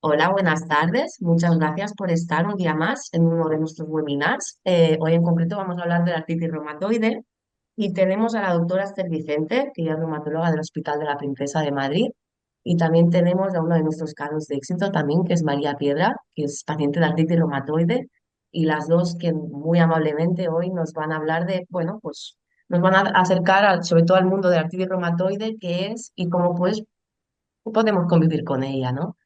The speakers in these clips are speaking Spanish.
Hola, buenas tardes. Muchas gracias por estar un día más en uno de nuestros webinars. Hoy en concreto vamos a hablar de la artritis reumatoide y tenemos a la doctora Esther Vicente, que es reumatóloga del Hospital de la Princesa de Madrid. Y también tenemos a uno de nuestros casos de éxito también, que es María Piedra, que es paciente de artritis reumatoide. Y las dos que muy amablemente hoy nos van a hablar de, bueno, pues nos van a acercar sobre todo al mundo de la artritis reumatoide, qué es y cómo pues podemos convivir con ella, ¿no?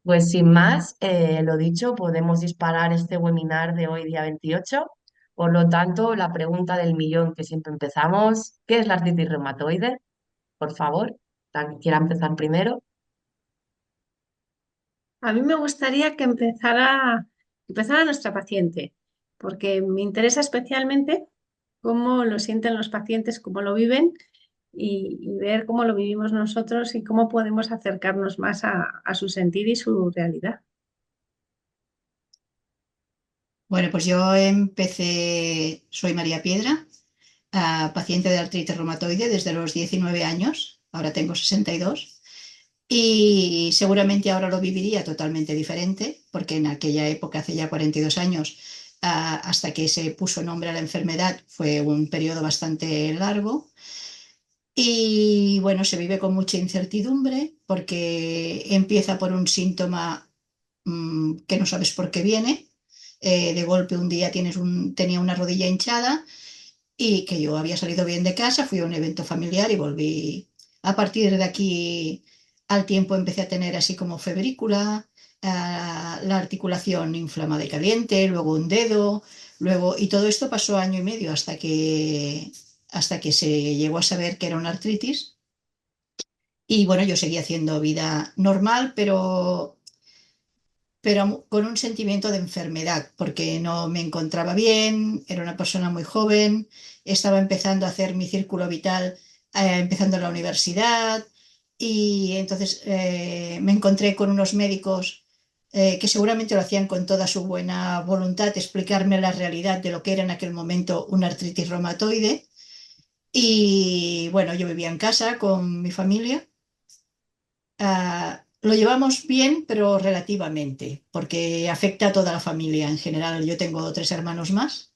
Pues sin más, lo dicho, podemos disparar este webinar de hoy, día 28. Por lo tanto, la pregunta del millón que siempre empezamos, ¿qué es la artritis reumatoide? Por favor, la que quiera empezar primero. A mí me gustaría que empezara nuestra paciente, porque me interesa especialmente cómo lo sienten los pacientes, cómo lo viven y ver cómo lo vivimos nosotros y cómo podemos acercarnos más a su sentir y su realidad. Bueno, pues yo soy María Piedra, paciente de artritis reumatoide desde los 19 años, ahora tengo 62 y seguramente ahora lo viviría totalmente diferente, porque en aquella época, hace ya 42 años, hasta que se puso nombre a la enfermedad, fue un periodo bastante largo. Y bueno, se vive con mucha incertidumbre porque empieza por un síntoma que no sabes por qué viene. De golpe un día tenía una rodilla hinchada y que yo había salido bien de casa, fui a un evento familiar y volví. A partir de aquí, al tiempo empecé a tener así como febrícula, la articulación inflamada y caliente, luego un dedo, y todo esto pasó año y medio hasta que se llegó a saber que era una artritis. Y bueno, yo seguía haciendo vida normal, pero con un sentimiento de enfermedad, porque no me encontraba bien, era una persona muy joven, estaba empezando a hacer mi círculo vital, empezando la universidad, y entonces me encontré con unos médicos que seguramente lo hacían con toda su buena voluntad, explicarme la realidad de lo que era en aquel momento una artritis reumatoide. Y bueno, yo vivía en casa con mi familia. Lo llevamos bien, pero relativamente, porque afecta a toda la familia en general. Yo tengo tres hermanos más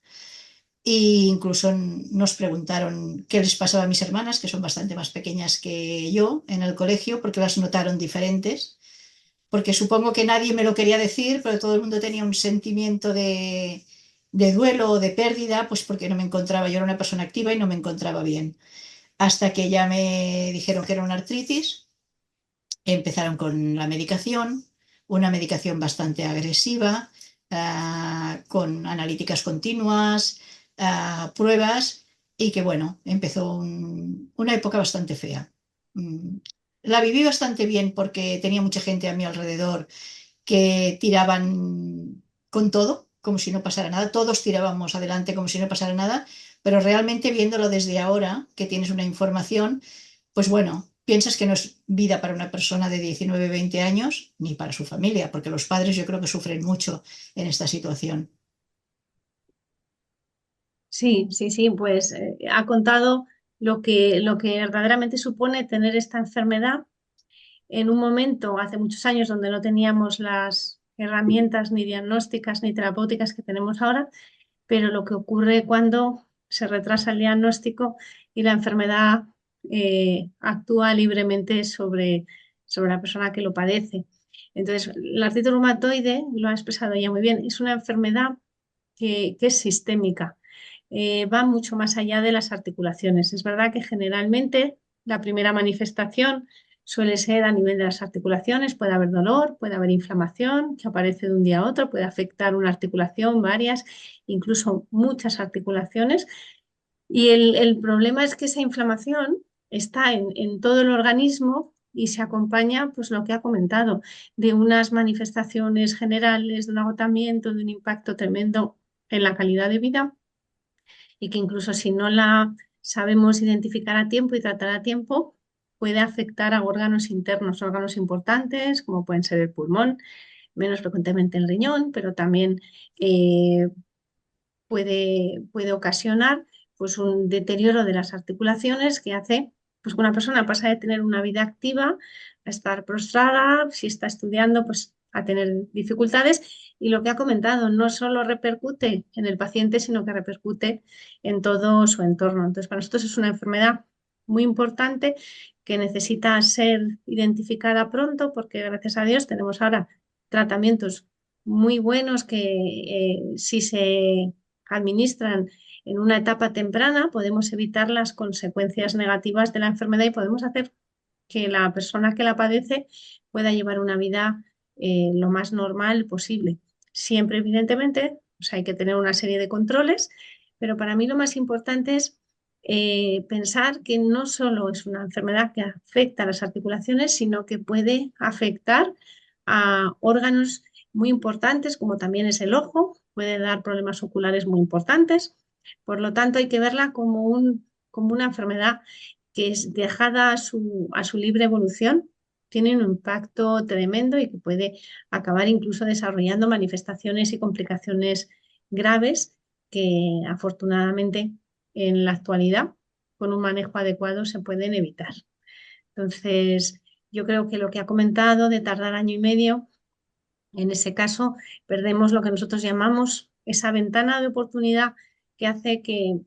e incluso nos preguntaron qué les pasaba a mis hermanas, que son bastante más pequeñas que yo, en el colegio, porque las notaron diferentes. Porque supongo que nadie me lo quería decir, pero todo el mundo tenía un sentimiento de duelo o de pérdida, pues porque no me encontraba, yo era una persona activa y no me encontraba bien. Hasta que ya me dijeron que era una artritis. Empezaron con la medicación, una medicación bastante agresiva, con analíticas continuas, pruebas, y que bueno, empezó una época bastante fea. Mm, La viví bastante bien porque tenía mucha gente a mi alrededor que tiraban con todo, como si no pasara nada. Todos tirábamos adelante como si no pasara nada, pero realmente viéndolo desde ahora, que tienes una información, pues bueno, piensas que no es vida para una persona de 19 20 años, ni para su familia, porque los padres yo creo que sufren mucho en esta situación. Sí, sí, sí, pues ha contado lo que verdaderamente supone tener esta enfermedad en un momento, hace muchos años, donde no teníamos las herramientas ni diagnósticas ni terapéuticas que tenemos ahora, pero lo que ocurre cuando se retrasa el diagnóstico y la enfermedad actúa libremente sobre la persona que lo padece. Entonces, la artritis reumatoide, lo ha expresado ya muy bien, es una enfermedad que es sistémica. Va mucho más allá de las articulaciones. Es verdad que generalmente la primera manifestación suele ser a nivel de las articulaciones, puede haber dolor, puede haber inflamación que aparece de un día a otro, puede afectar una articulación, varias, incluso muchas articulaciones. Y el problema es que esa inflamación está en todo el organismo y se acompaña, pues lo que ha comentado, de unas manifestaciones generales, de un agotamiento, de un impacto tremendo en la calidad de vida y que incluso si no la sabemos identificar a tiempo y tratar a tiempo, puede afectar a órganos internos, órganos importantes, como pueden ser el pulmón, menos frecuentemente el riñón, pero también eh, puede ocasionar pues, un deterioro de las articulaciones que hace pues, que una persona pasa de tener una vida activa a estar prostrada, si está estudiando, pues a tener dificultades y lo que ha comentado no solo repercute en el paciente, sino que repercute en todo su entorno. Entonces, para nosotros es una enfermedad muy importante que necesita ser identificada pronto porque gracias a Dios tenemos ahora tratamientos muy buenos que si se administran en una etapa temprana podemos evitar las consecuencias negativas de la enfermedad y podemos hacer que la persona que la padece pueda llevar una vida lo más normal posible. Siempre, evidentemente, pues hay que tener una serie de controles, pero para mí lo más importante es pensar que no solo es una enfermedad que afecta a las articulaciones, sino que puede afectar a órganos muy importantes, como también es el ojo, puede dar problemas oculares muy importantes. Por lo tanto, hay que verla como una enfermedad que es dejada a su libre evolución, tiene un impacto tremendo y que puede acabar incluso desarrollando manifestaciones y complicaciones graves que afortunadamente en la actualidad con un manejo adecuado se pueden evitar. Entonces, yo creo que lo que ha comentado de tardar año y medio, en ese caso perdemos lo que nosotros llamamos esa ventana de oportunidad que hace que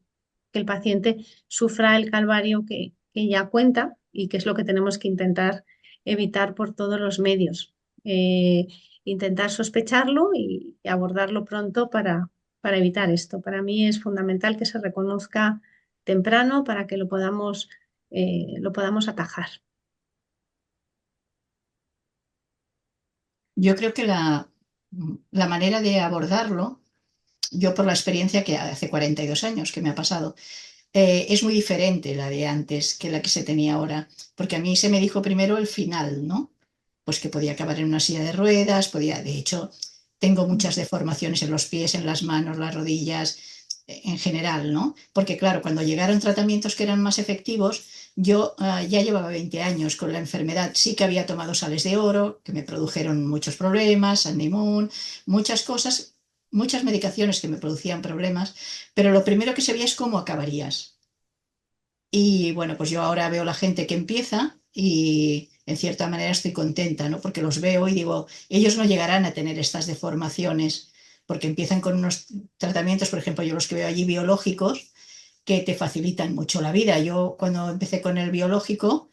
el paciente sufra el calvario que ya cuenta y que es lo que tenemos que intentar evitar por todos los medios. Eh, Intentar sospecharlo y abordarlo pronto para evitar esto. Para mí es fundamental que se reconozca temprano para que lo podamos atajar. Yo creo que la manera de abordarlo, yo por la experiencia que hace 42 años que me ha pasado, es muy diferente la de antes que la que se tenía ahora, porque a mí se me dijo primero el final, ¿no? Pues que podía acabar en una silla de ruedas, de hecho, tengo muchas deformaciones en los pies, en las manos, las rodillas, en general, ¿no? Porque claro, cuando llegaron tratamientos que eran más efectivos, yo ya llevaba 20 años con la enfermedad, sí que había tomado sales de oro, que me produjeron muchos problemas, Sandimun, muchas cosas, muchas medicaciones que me producían problemas, pero lo primero que se veía es cómo acabarías. Y bueno, pues yo ahora veo la gente que empieza y en cierta manera estoy contenta, ¿no? Porque los veo y digo, ellos no llegarán a tener estas deformaciones porque empiezan con unos tratamientos, por ejemplo, yo los que veo allí biológicos, que te facilitan mucho la vida. Yo cuando empecé con el biológico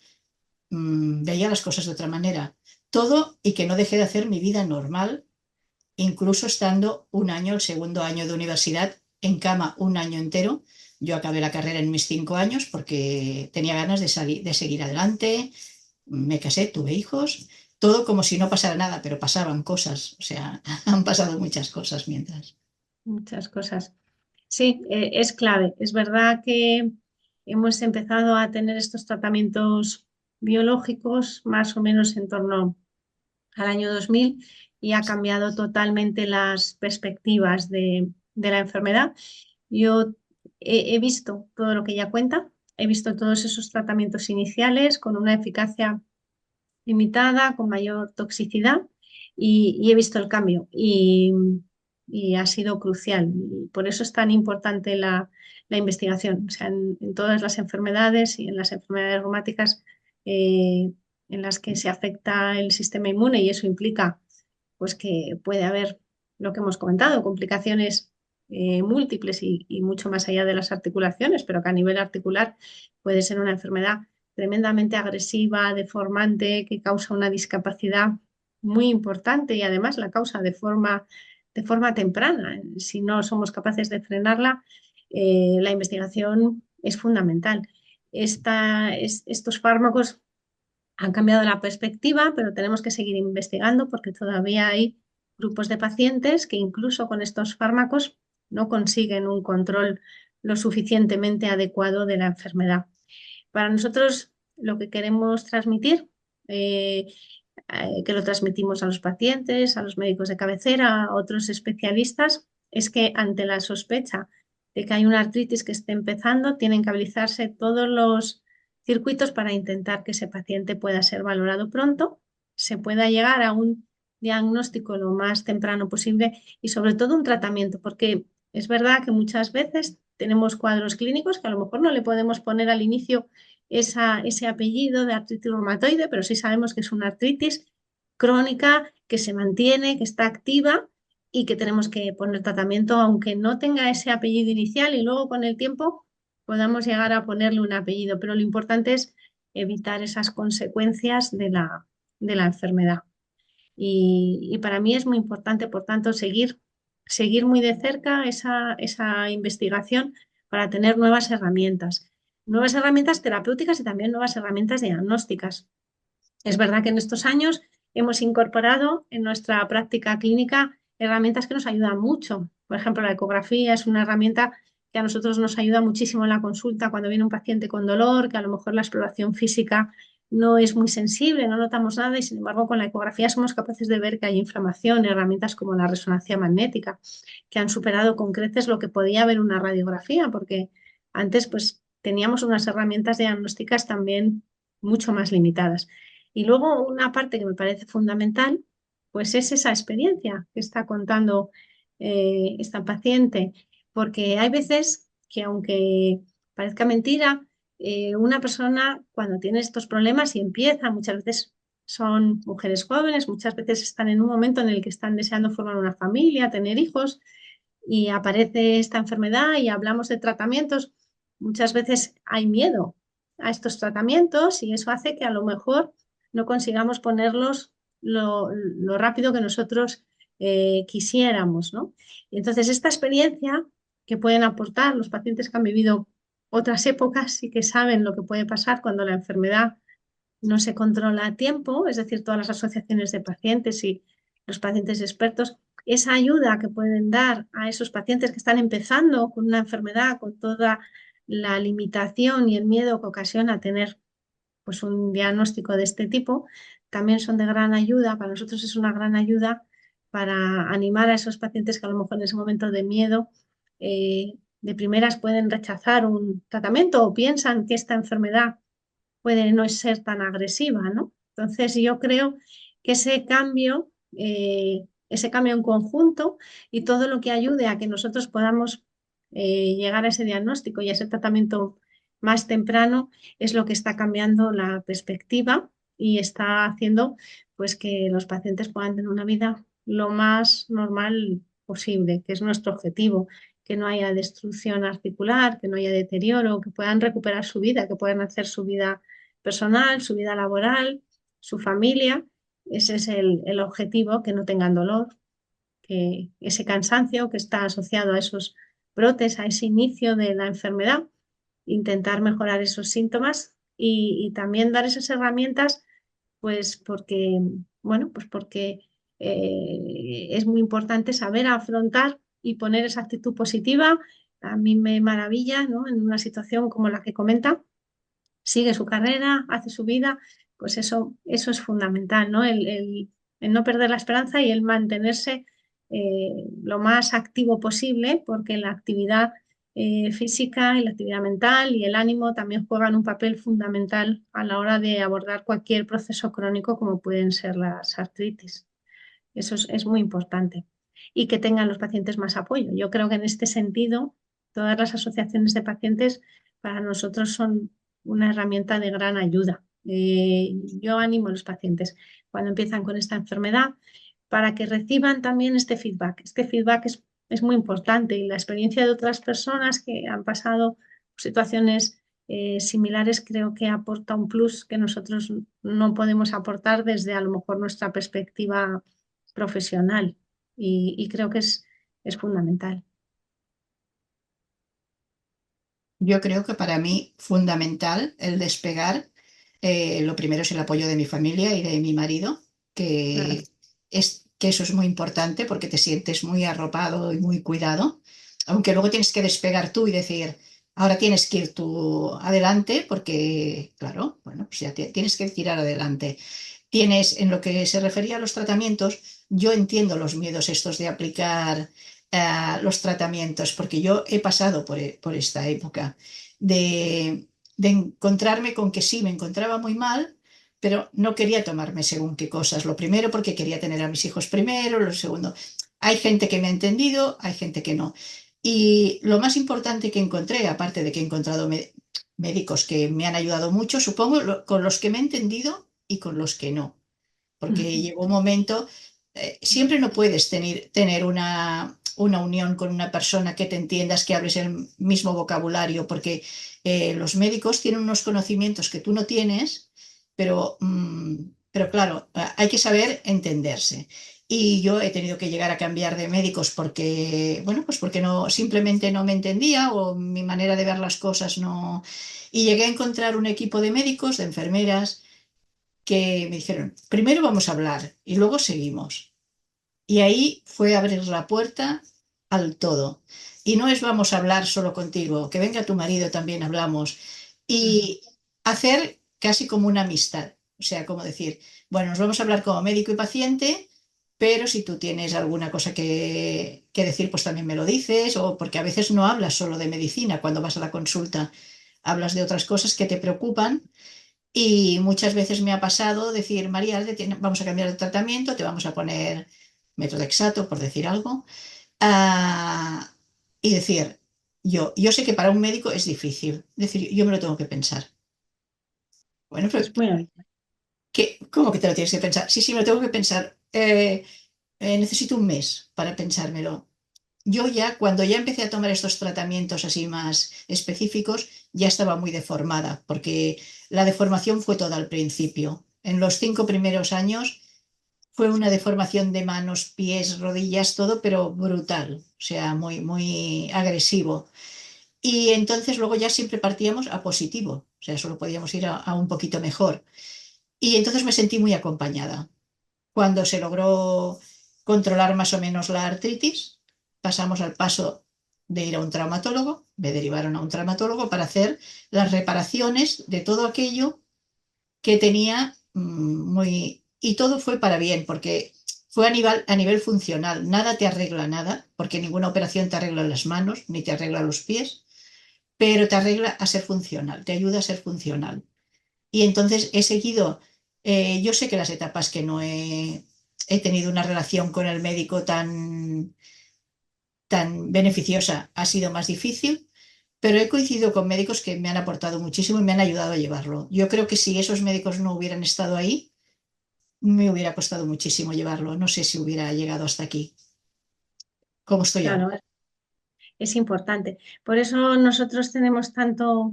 veía las cosas de otra manera. Todo y que no dejé de hacer mi vida normal, incluso estando un año, el segundo año de universidad, en cama un año entero. Yo acabé la carrera en mis 5 años porque tenía ganas de salir, de seguir adelante. Me casé, tuve hijos, todo como si no pasara nada, pero pasaban cosas. O sea, han pasado muchas cosas mientras. Muchas cosas. Sí, es clave. Es verdad que hemos empezado a tener estos tratamientos biológicos más o menos en torno al año 2000 y ha cambiado totalmente las perspectivas de la enfermedad. Yo he visto todo lo que ella cuenta, he visto todos esos tratamientos iniciales con una eficacia limitada, con mayor toxicidad y he visto el cambio y ha sido crucial. Y por eso es tan importante la investigación. O sea, en todas las enfermedades y en las enfermedades reumáticas en las que se afecta el sistema inmune y eso implica pues que puede haber lo que hemos comentado, complicaciones múltiples y mucho más allá de las articulaciones, pero que a nivel articular puede ser una enfermedad tremendamente agresiva, deformante, que causa una discapacidad muy importante y además la causa de forma temprana. Si no somos capaces de frenarla, la investigación es fundamental. Estos fármacos han cambiado la perspectiva, pero tenemos que seguir investigando porque todavía hay grupos de pacientes que incluso con estos fármacos no consiguen un control lo suficientemente adecuado de la enfermedad. Para nosotros, lo que queremos transmitir, eh, que lo transmitimos a los pacientes, a los médicos de cabecera, a otros especialistas, es que ante la sospecha de que hay una artritis que esté empezando, tienen que habilitarse todos los circuitos para intentar que ese paciente pueda ser valorado pronto, se pueda llegar a un diagnóstico lo más temprano posible y sobre todo un tratamiento, porque es verdad que muchas veces tenemos cuadros clínicos que a lo mejor no le podemos poner al inicio ese apellido de artritis reumatoide, pero sí sabemos que es una artritis crónica que se mantiene, que está activa y que tenemos que poner tratamiento, aunque no tenga ese apellido inicial y luego con el tiempo podamos llegar a ponerle un apellido. Pero lo importante es evitar esas consecuencias de la enfermedad. Y para mí es muy importante, por tanto, seguir muy de cerca esa investigación para tener nuevas herramientas terapéuticas y también nuevas herramientas diagnósticas. Es verdad que en estos años hemos incorporado en nuestra práctica clínica herramientas que nos ayudan mucho. Por ejemplo, la ecografía es una herramienta que a nosotros nos ayuda muchísimo en la consulta cuando viene un paciente con dolor, que a lo mejor la exploración física no es muy sensible, no notamos nada y sin embargo con la ecografía somos capaces de ver que hay inflamación, herramientas como la resonancia magnética, que han superado con creces lo que podía ver una radiografía, porque antes pues teníamos unas herramientas diagnósticas también mucho más limitadas. Y luego una parte que me parece fundamental, pues es esa experiencia que está contando esta paciente, porque hay veces que aunque parezca mentira, una persona cuando tiene estos problemas y empieza, muchas veces son mujeres jóvenes, muchas veces están en un momento en el que están deseando formar una familia, tener hijos, y aparece esta enfermedad y hablamos de tratamientos, muchas veces hay miedo a estos tratamientos y eso hace que a lo mejor no consigamos ponerlos lo rápido que nosotros quisiéramos, ¿no? Y entonces, esta experiencia que pueden aportar los pacientes que han vivido otras épocas y que saben lo que puede pasar cuando la enfermedad no se controla a tiempo, es decir, todas las asociaciones de pacientes y los pacientes expertos, esa ayuda que pueden dar a esos pacientes que están empezando con una enfermedad, con toda la limitación y el miedo que ocasiona tener pues, un diagnóstico de este tipo, también son de gran ayuda. Para nosotros es una gran ayuda para animar a esos pacientes que a lo mejor en ese momento de miedo de primeras pueden rechazar un tratamiento o piensan que esta enfermedad puede no ser tan agresiva, ¿no? Entonces yo creo que ese cambio en conjunto y todo lo que ayude a que nosotros podamos llegar a ese diagnóstico y a ese tratamiento más temprano es lo que está cambiando la perspectiva y está haciendo pues que los pacientes puedan tener una vida lo más normal posible, que es nuestro objetivo, que no haya destrucción articular, que no haya deterioro, que puedan recuperar su vida, que puedan hacer su vida personal, su vida laboral, su familia. Ese es el objetivo, que no tengan dolor, que ese cansancio que está asociado a esos brotes, a ese inicio de la enfermedad, intentar mejorar esos síntomas y también dar esas herramientas, pues porque, bueno, pues porque es muy importante saber afrontar y poner esa actitud positiva. A mí me maravilla, ¿no? En una situación como la que comenta, sigue su carrera, hace su vida, pues eso es fundamental, ¿no? El no perder la esperanza y el mantenerse lo más activo posible, porque la actividad física y la actividad mental y el ánimo también juegan un papel fundamental a la hora de abordar cualquier proceso crónico como pueden ser las artritis. Eso es muy importante. Y que tengan los pacientes más apoyo. Yo creo que en este sentido, todas las asociaciones de pacientes para nosotros son una herramienta de gran ayuda. Yo animo a los pacientes cuando empiezan con esta enfermedad para que reciban también este feedback. Este feedback es muy importante y la experiencia de otras personas que han pasado situaciones similares creo que aporta un plus que nosotros no podemos aportar desde a lo mejor nuestra perspectiva profesional y creo que es fundamental. Yo creo que para mí fundamental el despegar, lo primero es el apoyo de mi familia y de mi marido, Claro, que eso es muy importante porque te sientes muy arropado y muy cuidado, aunque luego tienes que despegar tú y decir, ahora tienes que ir tú adelante porque, claro, bueno, pues ya tienes que tirar adelante. Tienes, en lo que se refería a los tratamientos, yo entiendo los miedos estos de aplicar los tratamientos, porque yo he pasado por esta época de encontrarme con que sí, me encontraba muy mal, pero no quería tomarme según qué cosas. Lo primero porque quería tener a mis hijos primero, lo segundo, hay gente que me ha entendido, hay gente que no. Y lo más importante que encontré, aparte de que he encontrado médicos que me han ayudado mucho, supongo, con los que me he entendido y con los que no. porque llegó un momento, siempre no puedes tener una unión con una persona que te entiendas, que hables el mismo vocabulario, porque los médicos tienen unos conocimientos que tú no tienes, pero claro, hay que saber entenderse. Y yo he tenido que llegar a cambiar de médicos porque, bueno, pues porque no, simplemente no me entendía o mi manera de ver las cosas no. Y llegué a encontrar un equipo de médicos, de enfermeras, que me dijeron, primero vamos a hablar y luego seguimos. Y ahí fue abrir la puerta al todo. Y no es vamos a hablar solo contigo, que venga tu marido también hablamos. Ujú. Y hacer casi como una amistad. O sea, como decir, bueno, nos vamos a hablar como médico y paciente, pero si tú tienes alguna cosa que decir, pues también me lo dices, o porque a veces no hablas solo de medicina cuando vas a la consulta, hablas de otras cosas que te preocupan y muchas veces me ha pasado decir, María, vamos a cambiar de tratamiento, te vamos a poner metrodexato, por decir algo, ah, y decir, yo sé que para un médico es difícil, decir, yo me lo tengo que pensar. Bueno, pero Es muy habitual. ¿cómo que te lo tienes que pensar? Sí, sí, me lo tengo que pensar. Necesito un mes para pensármelo. Yo ya, cuando ya empecé a tomar estos tratamientos así más específicos, ya estaba muy deformada, porque la deformación fue toda al principio. En los 5 primeros años fue una deformación de manos, pies, rodillas, todo, pero brutal, o sea, muy, muy agresivo. Y entonces luego ya siempre partíamos a positivo, o sea, solo podíamos ir a un poquito mejor. Y entonces me sentí muy acompañada. Cuando se logró controlar más o menos la artritis, pasamos al paso de ir a un traumatólogo, me derivaron a un traumatólogo para hacer las reparaciones de todo aquello que tenía muy. Y todo fue para bien, porque fue a nivel funcional. Nada te arregla nada, porque ninguna operación te arregla las manos, ni te arregla los pies, pero te arregla a ser funcional, te ayuda a ser funcional. Y entonces he seguido, yo sé que las etapas que no he tenido una relación con el médico tan beneficiosa ha sido más difícil, pero he coincidido con médicos que me han aportado muchísimo y me han ayudado a llevarlo. Yo creo que si esos médicos no hubieran estado ahí, me hubiera costado muchísimo llevarlo. No sé si hubiera llegado hasta aquí, como estoy ahora. Claro, es importante. Por eso nosotros tenemos tanto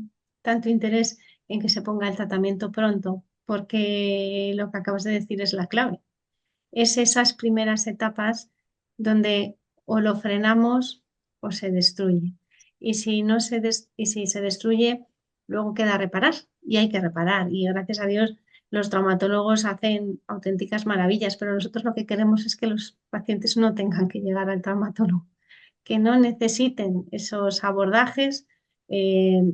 interés en que se ponga el tratamiento pronto, porque lo que acabas de decir es la clave. Es esas primeras etapas donde o lo frenamos o se destruye. Y si no y si se destruye, luego queda reparar y hay que reparar. Y gracias a Dios los traumatólogos hacen auténticas maravillas, pero nosotros lo que queremos es que los pacientes no tengan que llegar al traumatólogo, que no necesiten esos abordajes eh,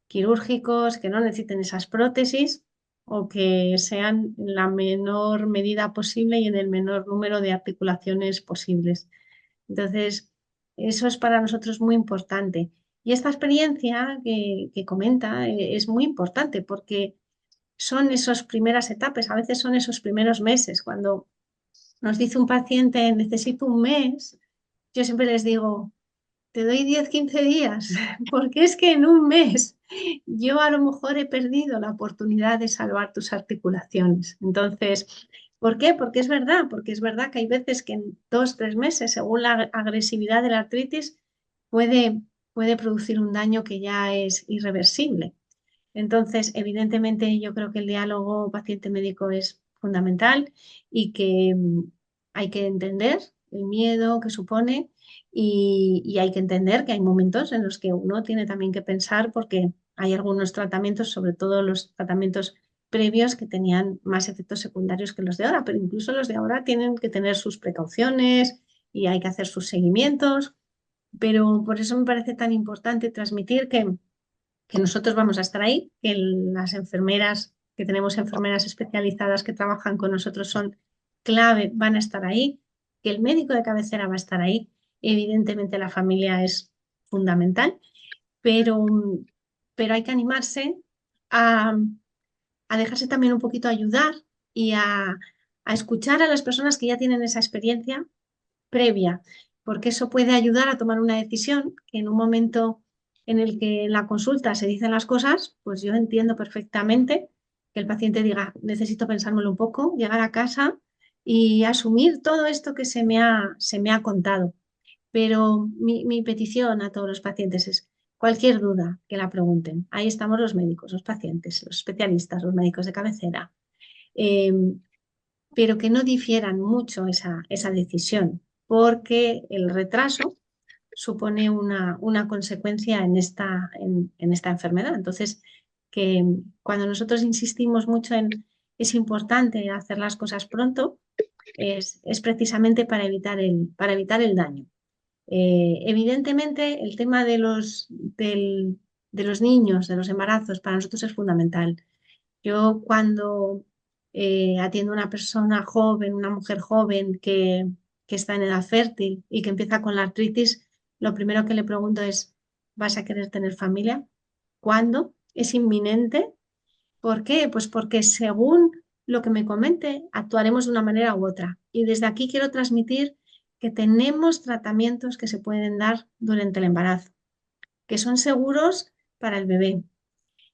quirúrgicos, que no necesiten esas prótesis o que sean en la menor medida posible y en el menor número de articulaciones posibles. Entonces, eso es para nosotros muy importante. Y esta experiencia que comenta es muy importante porque son esas primeras etapas, a veces son esos primeros meses. Cuando nos dice un paciente necesito un mes, yo siempre les digo, te doy 10 15 días, porque es que en un mes yo a lo mejor he perdido la oportunidad de salvar tus articulaciones. Entonces, ¿por qué? Porque es verdad que hay veces que en 2 3 meses, según la agresividad de la artritis, puede, puede producir un daño que ya es irreversible. Entonces, evidentemente, yo creo que el diálogo paciente-médico es fundamental y que hay que entender el miedo que supone y hay que entender que hay momentos en los que uno tiene también que pensar porque hay algunos tratamientos, sobre todo los tratamientos previos, que tenían más efectos secundarios que los de ahora, pero incluso los de ahora tienen que tener sus precauciones y hay que hacer sus seguimientos. Pero por eso me parece tan importante transmitir que nosotros vamos a estar ahí, que las enfermeras, que tenemos enfermeras especializadas que trabajan con nosotros son clave, van a estar ahí, que el médico de cabecera va a estar ahí. Evidentemente la familia es fundamental, pero, pero hay que animarse a, a dejarse también un poquito ayudar y a escuchar a las personas que ya tienen esa experiencia previa, porque eso puede ayudar a tomar una decisión que en un momento en el que en la consulta se dicen las cosas, pues yo entiendo perfectamente que el paciente diga, necesito pensármelo un poco, llegar a casa y asumir todo esto que se me ha contado. Pero mi petición a todos los pacientes es cualquier duda que la pregunten. Ahí estamos los médicos, los pacientes, los especialistas, los médicos de cabecera. Eh, pero que no difieran mucho esa decisión, porque el retraso supone una consecuencia en esta enfermedad. Entonces, que cuando nosotros insistimos mucho en es importante hacer las cosas pronto, es precisamente para evitar el daño. Evidentemente, el tema de los niños, de los embarazos, para nosotros es fundamental. Yo cuando atiendo a una persona joven, una mujer joven que está en edad fértil y que empieza con la artritis, lo primero que le pregunto es, ¿vas a querer tener familia? ¿Cuándo? ¿Es inminente? ¿Por qué? Pues porque según lo que me comente, actuaremos de una manera u otra. Y desde aquí quiero transmitir que tenemos tratamientos que se pueden dar durante el embarazo, que son seguros para el bebé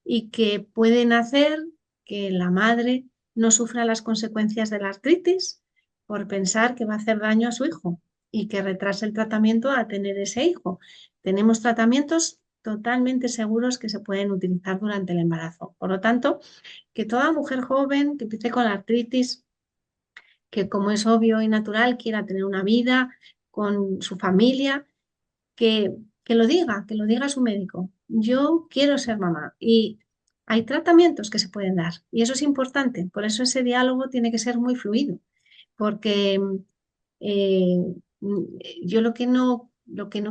y que pueden hacer que la madre no sufra las consecuencias de la artritis por pensar que va a hacer daño a su hijo y que retrase el tratamiento a tener ese hijo. Tenemos tratamientos totalmente seguros que se pueden utilizar durante el embarazo. Por lo tanto, que toda mujer joven que empiece con la artritis, que como es obvio y natural, quiera tener una vida con su familia, que, que lo diga a su médico. Yo quiero ser mamá y hay tratamientos que se pueden dar y eso es importante. Por eso ese diálogo tiene que ser muy fluido, porque eh, yo lo que no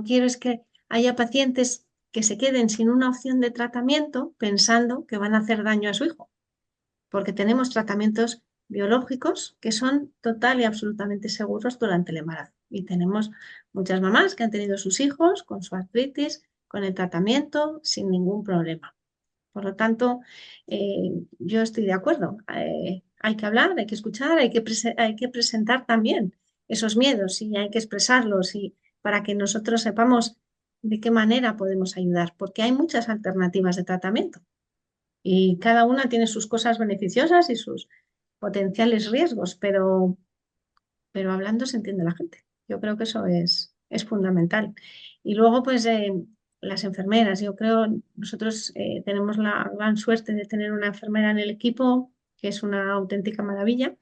quiero es que haya pacientes que se queden sin una opción de tratamiento pensando que van a hacer daño a su hijo, porque tenemos tratamientos biológicos que son total y absolutamente seguros durante el embarazo. Y tenemos muchas mamás que han tenido sus hijos con su artritis, con el tratamiento, sin ningún problema. Por lo tanto, yo estoy de acuerdo. Hay que hablar, hay que escuchar, hay que presentar también esos miedos y hay que expresarlos y para que nosotros sepamos de qué manera podemos ayudar, porque hay muchas alternativas de tratamiento y cada una tiene sus cosas beneficiosas y sus potenciales riesgos, pero hablando se entiende la gente. Yo creo que eso es fundamental. Y luego, pues, las enfermeras. Yo creo, nosotros tenemos la gran suerte de tener una enfermera en el equipo, que es una auténtica maravilla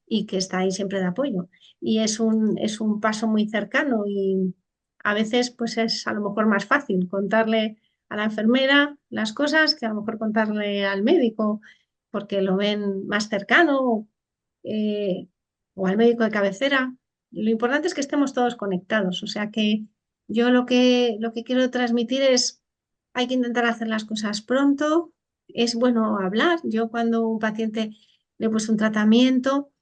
y que está ahí siempre de apoyo. Y es un paso muy cercano y a veces, pues, es a lo mejor más fácil contarle a la enfermera las cosas que a lo mejor contarle al médico, porque lo ven más cercano. eh, o al médico de cabecera. Lo importante es que estemos todos conectados. O sea que yo lo que quiero transmitir es, hay que intentar hacer las cosas pronto. Es bueno hablar. Yo cuando un paciente le he puesto un tratamiento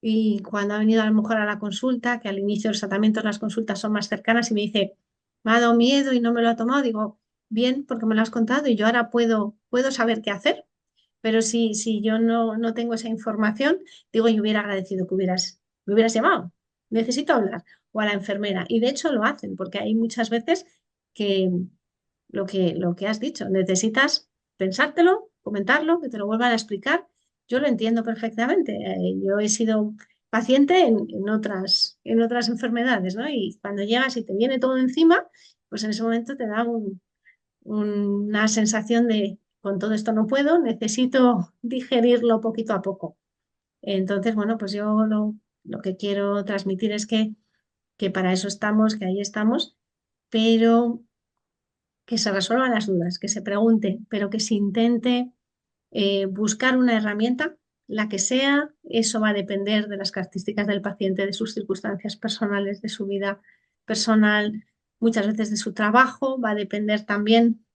y cuando ha venido a lo mejor a la consulta, que al inicio de los tratamientos las consultas son más cercanas y me dice, me ha dado miedo y no me lo ha tomado, digo, bien, porque me lo has contado y yo ahora puedo saber qué hacer. Pero si yo no tengo esa información, digo, yo hubiera agradecido que me hubieras llamado. Necesito hablar. O a la enfermera. Y de hecho lo hacen, porque hay muchas veces que lo que has dicho, necesitas pensártelo, comentarlo, que te lo vuelvan a explicar. Yo lo entiendo perfectamente. Yo he sido paciente en otras enfermedades, ¿no? Y cuando llegas y te viene todo encima, pues en ese momento te da una sensación de, con todo esto no puedo, necesito digerirlo poquito a poco. Entonces, bueno, pues yo lo que quiero transmitir es que para eso estamos, que ahí estamos, pero que se resuelvan las dudas, que se pregunte, pero que se intente buscar una herramienta, la que sea, eso va a depender de las características del paciente, de sus circunstancias personales, de su vida personal, muchas veces de su trabajo, va a depender también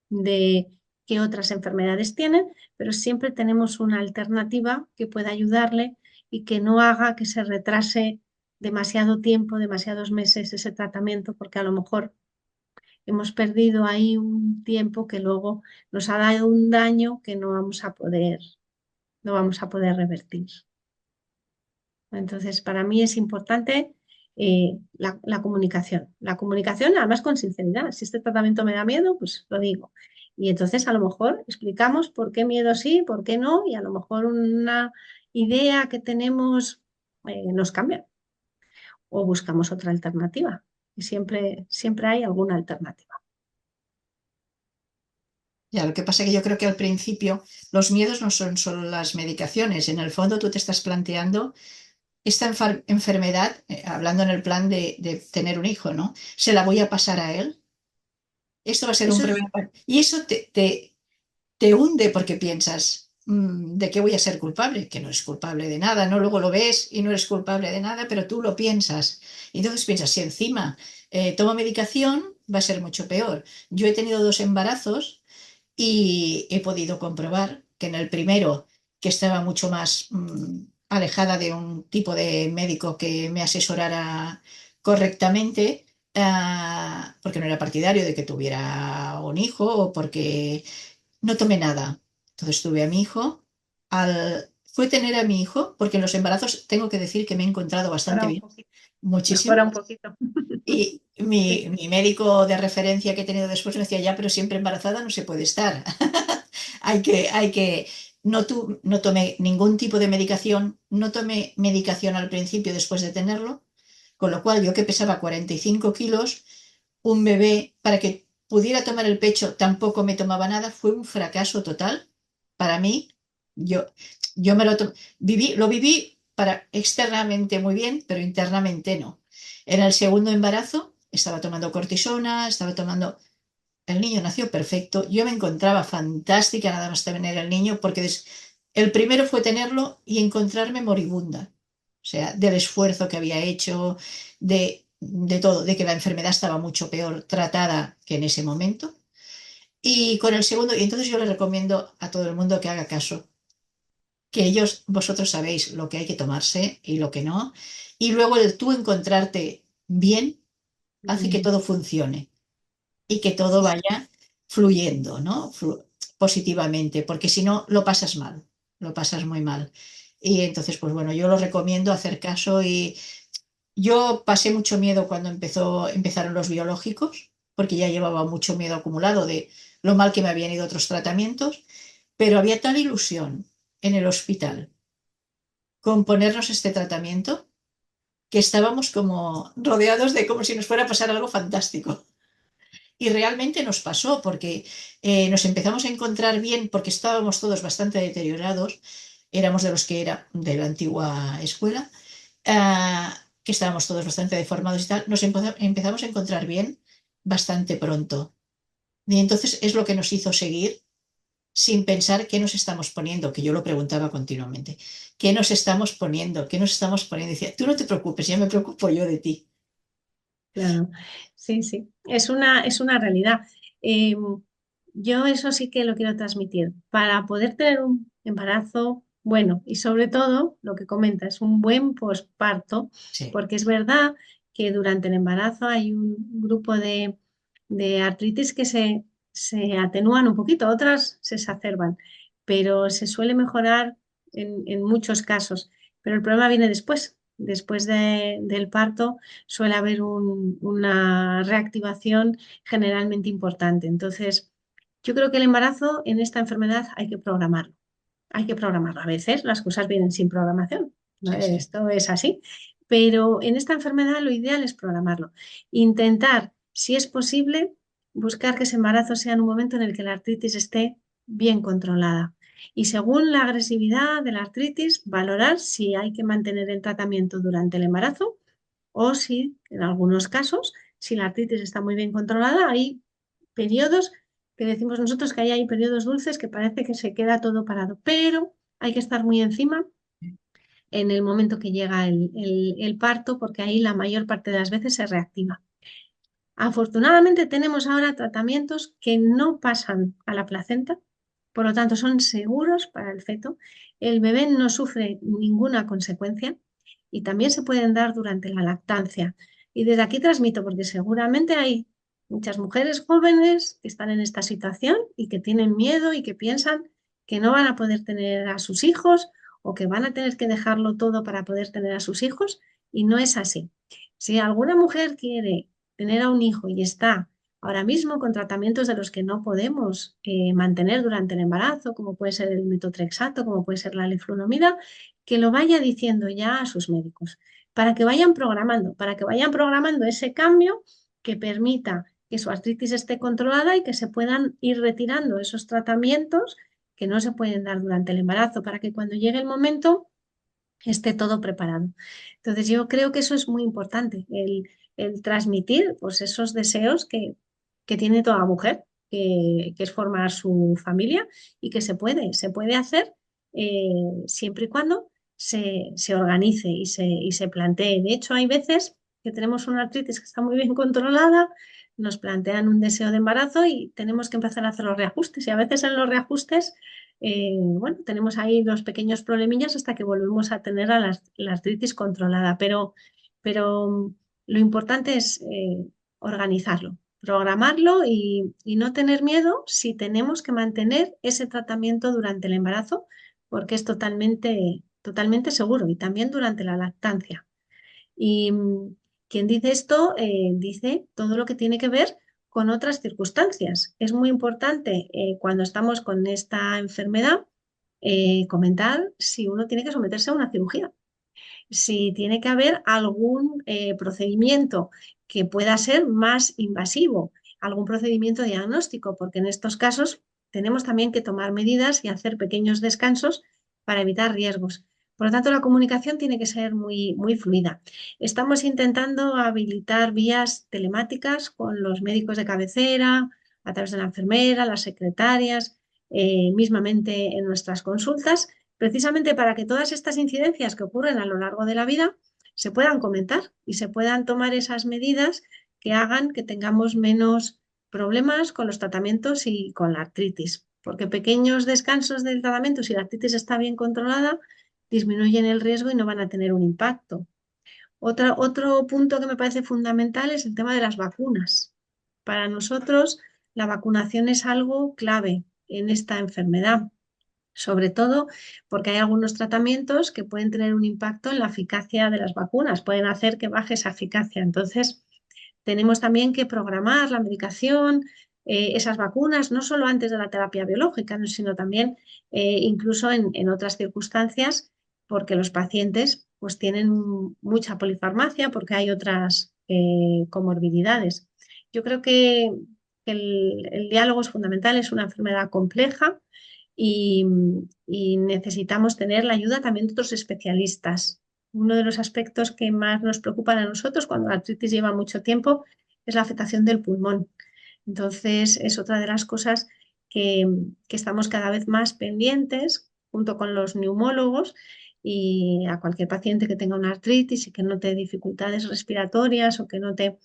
de qué otras enfermedades tienen, pero siempre tenemos una alternativa que pueda ayudarle y que no haga que se retrase demasiado tiempo, demasiados meses ese tratamiento, porque a lo mejor hemos perdido ahí un tiempo que luego nos ha dado un daño que no vamos a poder revertir. Entonces, para mí es importante la comunicación. La comunicación, además con sinceridad. Si este tratamiento me da miedo, pues lo digo. Y entonces a lo mejor explicamos por qué miedo sí, por qué no, y a lo mejor una idea que tenemos nos cambia o buscamos otra alternativa. Y siempre hay alguna alternativa. Ya, lo que pasa es que yo creo que al principio los miedos no son solo las medicaciones. En el fondo tú te estás planteando esta enfermedad, hablando en el plan de tener un hijo, ¿no? ¿Se la voy a pasar a él? Esto va a ser un Eso problema. es, Y eso te hunde porque piensas, ¿de qué voy a ser culpable? Que no eres culpable de nada, ¿no? Luego lo ves y no eres culpable de nada, pero tú lo piensas. Y entonces piensas, si encima tomo medicación, va a ser mucho peor. Yo he tenido 2 embarazos y he podido comprobar que en el primero, que estaba mucho más alejada de un tipo de médico que me asesorara correctamente, porque no era partidario de que tuviera un hijo o porque no tomé nada. Entonces tuve a mi hijo. Fue tener a mi hijo, porque en los embarazos tengo que decir que me he encontrado bastante mejora un bien, poquito. Mejora muchísimo. un poquito. Y Sí, mi médico de referencia que he tenido después me decía, ya, pero siempre embarazada no se puede estar. No tomé ningún tipo de medicación, no tomé medicación al principio después de tenerlo, con lo cual yo que pesaba 45 kilos, un bebé para que pudiera tomar el pecho tampoco me tomaba nada, fue un fracaso total para mí. Yo, yo me lo viví para externamente muy bien, pero internamente no. En el segundo embarazo estaba tomando cortisona, estaba tomando... El niño nació perfecto, yo me encontraba fantástica nada más tener el niño, porque el primero fue tenerlo y encontrarme moribunda, o sea, del esfuerzo que había hecho, de todo, de que la enfermedad estaba mucho peor tratada que en ese momento. Y con el segundo, y entonces yo le recomiendo a todo el mundo que haga caso, que vosotros sabéis lo que hay que tomarse y lo que no, y luego el tú encontrarte bien hace que bien. todo funcione y que todo Sí, vaya fluyendo, ¿no? Positivamente, porque si no, lo pasas mal, lo pasas muy mal. Y entonces, pues bueno, yo lo recomiendo hacer caso y yo pasé mucho miedo cuando empezaron los biológicos, porque ya llevaba mucho miedo acumulado de lo mal que me habían ido otros tratamientos, pero había tal ilusión en el hospital con ponernos este tratamiento que estábamos como rodeados de como si nos fuera a pasar algo fantástico. Y realmente nos pasó porque nos empezamos a encontrar bien porque estábamos todos bastante deteriorados, éramos de los que era de la antigua escuela, que estábamos todos bastante deformados y tal, empezamos a encontrar bien bastante pronto. Y entonces es lo que nos hizo seguir sin pensar qué nos estamos poniendo, que yo lo preguntaba continuamente, ¿qué nos estamos poniendo? ¿Qué nos estamos poniendo? Y decía, tú no te preocupes, ya me preocupo yo de ti. claro. Sí, sí. Es una realidad. Eh, yo eso sí que lo quiero transmitir. Para poder tener un embarazo bueno y sobre todo, lo que comentas, un buen posparto, Sí, porque es verdad que durante el embarazo hay un grupo de artritis que se atenúan un poquito, otras se exacerban, pero se suele mejorar en muchos casos. Pero el problema viene después. Después del parto suele haber una reactivación generalmente importante. Entonces, yo creo que el embarazo en esta enfermedad hay que programarlo. Hay que programarlo. A veces las cosas vienen sin programación, ¿no? sí, sí. Esto es así. Pero en esta enfermedad lo ideal es programarlo. Intentar, si es posible, buscar que ese embarazo sea en un momento en el que la artritis esté bien controlada. Y según la agresividad de la artritis, valorar si hay que mantener el tratamiento durante el embarazo o si, en algunos casos, si la artritis está muy bien controlada, hay periodos que decimos nosotros que ahí hay periodos dulces que parece que se queda todo parado, pero hay que estar muy encima en el momento que llega el parto, porque ahí la mayor parte de las veces se reactiva. Afortunadamente tenemos ahora tratamientos que no pasan a la placenta, por lo tanto son seguros para el feto. El bebé no sufre ninguna consecuencia y también se pueden dar durante la lactancia. Y desde aquí transmito, porque seguramente hay muchas mujeres jóvenes que están en esta situación y que tienen miedo y que piensan que no van a poder tener a sus hijos o que van a tener que dejarlo todo para poder tener a sus hijos y no es así. Si alguna mujer quiere tener a un hijo y está ahora mismo con tratamientos de los que no podemos mantener durante el embarazo, como puede ser el metotrexato, como puede ser la leflunomida, que lo vaya diciendo ya a sus médicos, para que vayan programando ese cambio que permita que su artritis esté controlada y que se puedan ir retirando esos tratamientos que no se pueden dar durante el embarazo, para que cuando llegue el momento esté todo preparado. Entonces yo creo que eso es muy importante, el transmitir pues, esos deseos que tiene toda mujer, que es formar su familia y que se puede hacer siempre y cuando se organice y se plantee. De hecho, hay veces que tenemos una artritis que está muy bien controlada, nos plantean un deseo de embarazo y tenemos que empezar a hacer los reajustes. Y a veces en los reajustes bueno, tenemos ahí los pequeños problemillas hasta que volvemos a tener a la artritis controlada, pero lo importante es organizarlo, programarlo y no tener miedo si tenemos que mantener ese tratamiento durante el embarazo, porque es totalmente seguro y también durante la lactancia. Y quien dice esto dice todo lo que tiene que ver con otras circunstancias. Es muy importante cuando estamos con esta enfermedad comentar si uno tiene que someterse a una cirugía, si tiene que haber algún procedimiento que pueda ser más invasivo, algún procedimiento diagnóstico, porque en estos casos tenemos también que tomar medidas y hacer pequeños descansos para evitar riesgos. Por lo tanto, la comunicación tiene que ser muy fluida. Estamos intentando habilitar vías telemáticas con los médicos de cabecera, a través de la enfermera, las secretarias, mismamente en nuestras consultas, precisamente para que todas estas incidencias que ocurren a lo largo de la vida se puedan comentar y se puedan tomar esas medidas que hagan que tengamos menos problemas con los tratamientos y con la artritis. Porque pequeños descansos del tratamiento, si la artritis está bien controlada, disminuyen el riesgo y no van a tener un impacto. Otro punto que me parece fundamental es el tema de las vacunas. Para nosotros, la vacunación es algo clave en esta enfermedad, sobre todo porque hay algunos tratamientos que pueden tener un impacto en la eficacia de las vacunas, pueden hacer que baje esa eficacia. Entonces, tenemos también que programar la medicación, esas vacunas, no solo antes de la terapia biológica, sino también incluso en otras circunstancias, porque los pacientes pues, tienen mucha polifarmacia, porque hay otras comorbilidades. Yo creo que el diálogo es fundamental, es una enfermedad compleja y, y necesitamos tener la ayuda también de otros especialistas. Uno de los aspectos que más nos preocupan a nosotros cuando la artritis lleva mucho tiempo es la afectación del pulmón. Entonces, es otra de las cosas que, que estamos cada vez más pendientes junto con los neumólogos y a cualquier paciente que tenga una artritis y que note dificultades respiratorias o que note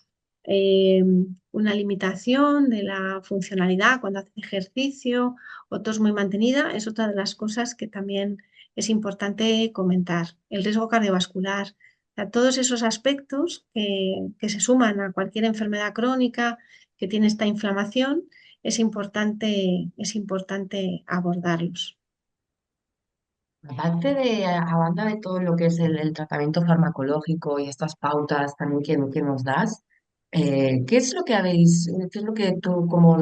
eh, una limitación de la funcionalidad cuando hace ejercicio o tos muy mantenida, es otra de las cosas que también es importante comentar. El riesgo cardiovascular, o sea, todos esos aspectos que se suman a cualquier enfermedad crónica que tiene esta inflamación, es importante abordarlos. Aparte de, a banda de todo lo que es el tratamiento farmacológico y estas pautas también que nos das, ¿qué es lo que habéis, qué es lo que tú como,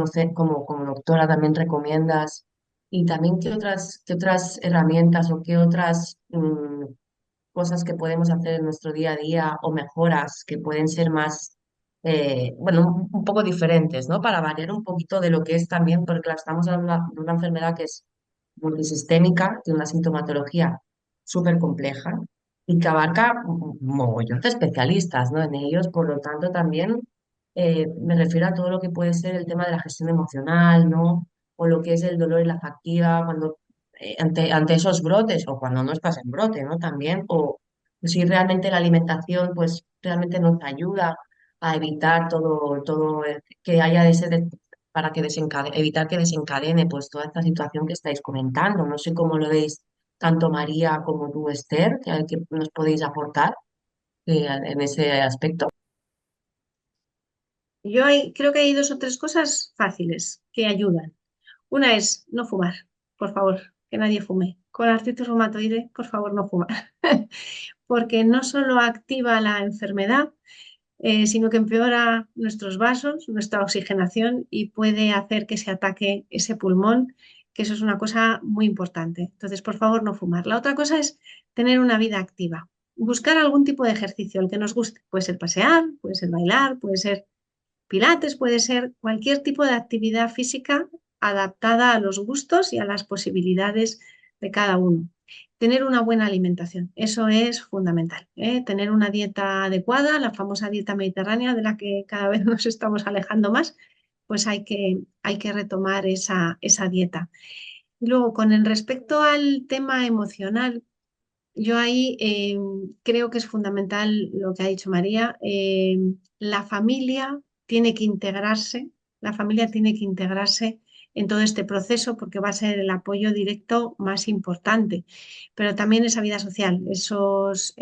como doctora también recomiendas? Y también qué otras herramientas o qué otras cosas que podemos hacer en nuestro día a día o mejoras que pueden ser más, bueno, un poco diferentes, ¿no? Para variar un poquito de lo que es también, porque claro, estamos hablando de una enfermedad que es multisistémica, de una sintomatología súper compleja y que abarca un mogollón de especialistas, ¿no? En ellos, por lo tanto, también me refiero a todo lo que puede ser el tema de la gestión emocional, ¿no? O lo que es el dolor y la fatiga, cuando ante esos brotes o cuando no estás en brote, ¿no? También, o si realmente la alimentación, pues realmente nos ayuda a evitar todo que haya ese, para que evitar que desencadene pues toda esta situación que estáis comentando. No sé cómo lo veis tanto María como tú, Esther, que nos podéis aportar en ese aspecto. Creo que hay dos o tres cosas fáciles que ayudan. Una es no fumar, por favor, que nadie fume. Con artritis reumatoide, por favor, no fumar. Porque no solo activa la enfermedad, sino que empeora nuestros vasos, nuestra oxigenación y puede hacer que se ataque ese pulmón, que eso es una cosa muy importante. Entonces, por favor, no fumar. La otra cosa es tener una vida activa. Buscar algún tipo de ejercicio, el que nos guste. Puede ser pasear, puede ser bailar, puede ser pilates, puede ser cualquier tipo de actividad física adaptada a los gustos y a las posibilidades de cada uno. Tener una buena alimentación, eso es fundamental, ¿eh? Tener una dieta adecuada, la famosa dieta mediterránea de la que cada vez nos estamos alejando más, pues hay que retomar esa dieta. Y luego, con el respecto al tema emocional, yo ahí creo que es fundamental lo que ha dicho María. La familia tiene que integrarse, la familia tiene que integrarse en todo este proceso porque va a ser el apoyo directo más importante, pero también esa vida social, esos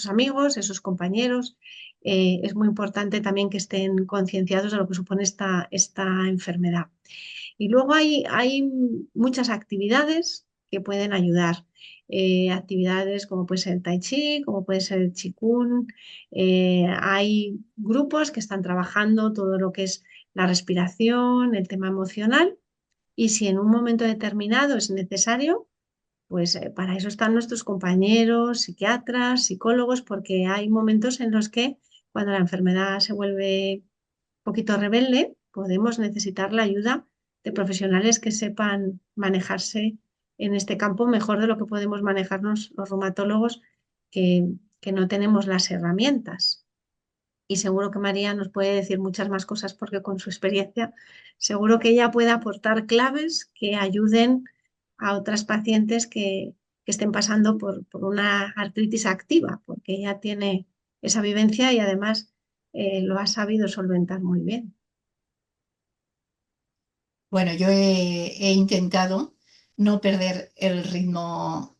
amigos, esos compañeros. Es muy importante también que estén concienciados de lo que supone esta enfermedad. Y luego hay muchas actividades que pueden ayudar. Actividades como puede ser el tai chi, como puede ser el qigong. Hay grupos que están trabajando todo lo que es la respiración, el tema emocional. Y si en un momento determinado es necesario, pues para eso están nuestros compañeros, psiquiatras, psicólogos, porque hay momentos en los que cuando la enfermedad se vuelve poquito rebelde, podemos necesitar la ayuda de profesionales que sepan manejarse en este campo mejor de lo que podemos manejarnos los reumatólogos que no tenemos las herramientas. Y seguro que María nos puede decir muchas más cosas porque con su experiencia seguro que ella puede aportar claves que ayuden a otras pacientes que estén pasando por una artritis activa, porque ella tiene esa vivencia y además lo ha sabido solventar muy bien. Bueno, yo he intentado no perder el ritmo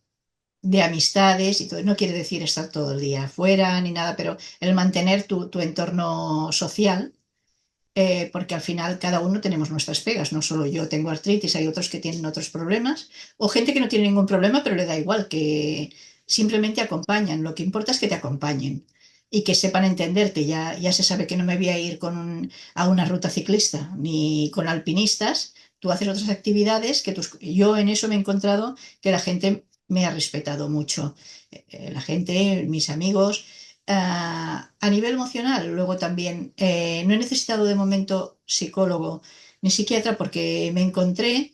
de amistades y todo. No quiere decir estar todo el día afuera ni nada, pero el mantener tu entorno social, porque al final cada uno tenemos nuestras pegas. No solo yo tengo artritis, hay otros que tienen otros problemas, o gente que no tiene ningún problema, pero le da igual, que simplemente acompañan. Lo que importa es que te acompañen y que sepan entenderte. Ya se sabe que no me voy a ir a una ruta ciclista ni con alpinistas. Tú haces otras actividades yo en eso me he encontrado que la gente me ha respetado mucho. La gente, mis amigos. A nivel emocional, luego también no he necesitado de momento psicólogo ni psiquiatra porque me encontré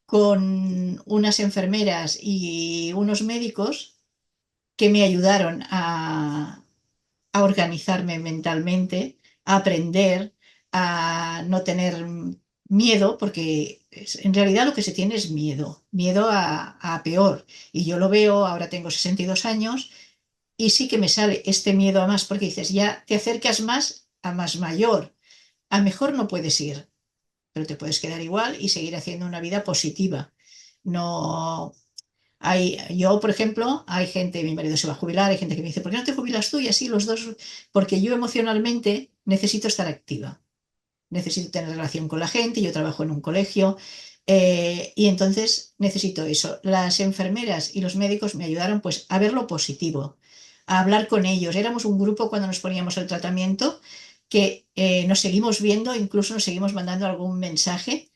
con unas enfermeras y unos médicos que me ayudaron a organizarme mentalmente, a aprender, a no tener miedo, porque en realidad lo que se tiene es miedo, miedo a peor. Y yo lo veo, ahora tengo 62 años y sí que me sale este miedo a más, porque dices, ya te acercas más a más mayor, a mejor no puedes ir, pero te puedes quedar igual y seguir haciendo una vida positiva. No yo, por ejemplo, hay gente, mi marido se va a jubilar, hay gente que me dice, ¿por qué no te jubilas tú? Y así los dos, porque yo emocionalmente necesito estar activa, necesito tener relación con la gente, yo trabajo en un colegio. Y entonces necesito eso. Las enfermeras y los médicos me ayudaron pues a ver lo positivo, a hablar con ellos. Éramos un grupo cuando nos poníamos el tratamiento que nos seguimos viendo, incluso nos seguimos mandando algún mensaje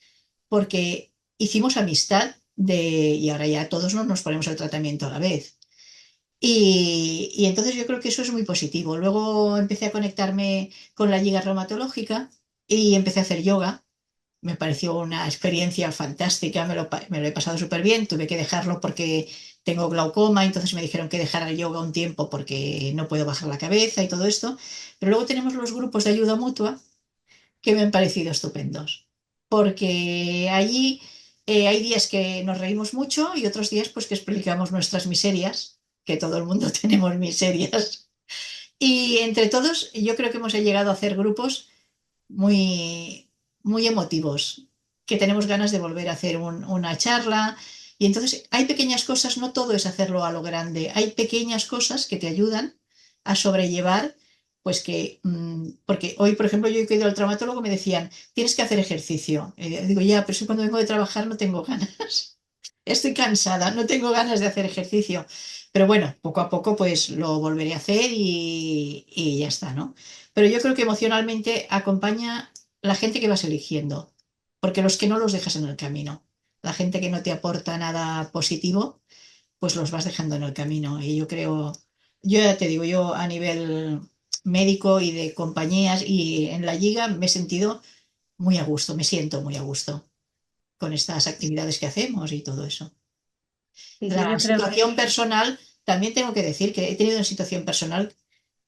porque hicimos amistad y ahora ya todos nos ponemos el tratamiento a la vez. Y entonces yo creo que eso es muy positivo. Luego empecé a conectarme con la Liga Reumatológica y empecé a hacer yoga. Me pareció una experiencia fantástica, me lo he pasado súper bien. Tuve que dejarlo porque tengo glaucoma, entonces me dijeron que dejara el yoga un tiempo porque no puedo bajar la cabeza y todo esto. Pero luego tenemos los grupos de ayuda mutua que me han parecido estupendos, porque allí hay días que nos reímos mucho y otros días pues que explicamos nuestras miserias, que todo el mundo tenemos miserias. Y entre todos yo creo que hemos llegado a hacer grupos muy, muy emotivos, que tenemos ganas de volver a hacer una charla. Y entonces hay pequeñas cosas, no todo es hacerlo a lo grande, hay pequeñas cosas que te ayudan a sobrellevar, pues porque hoy, por ejemplo, yo que he ido al traumatólogo me decían, tienes que hacer ejercicio. Digo, ya, pero es que cuando vengo de trabajar no tengo ganas. estoy cansada, no tengo ganas de hacer ejercicio. Pero bueno, poco a poco pues lo volveré a hacer y ya está, ¿no? Pero yo creo que emocionalmente acompaña la gente que vas eligiendo, porque los que no los dejas en el camino, la gente que no te aporta nada positivo, pues los vas dejando en el camino. Y yo creo, yo ya te digo, yo a nivel médico y de compañías y en la liga me he sentido muy a gusto, me siento muy a gusto con estas actividades que hacemos y todo eso. Sí, sí, La yo creo situación personal, también tengo que decir que he tenido una situación personal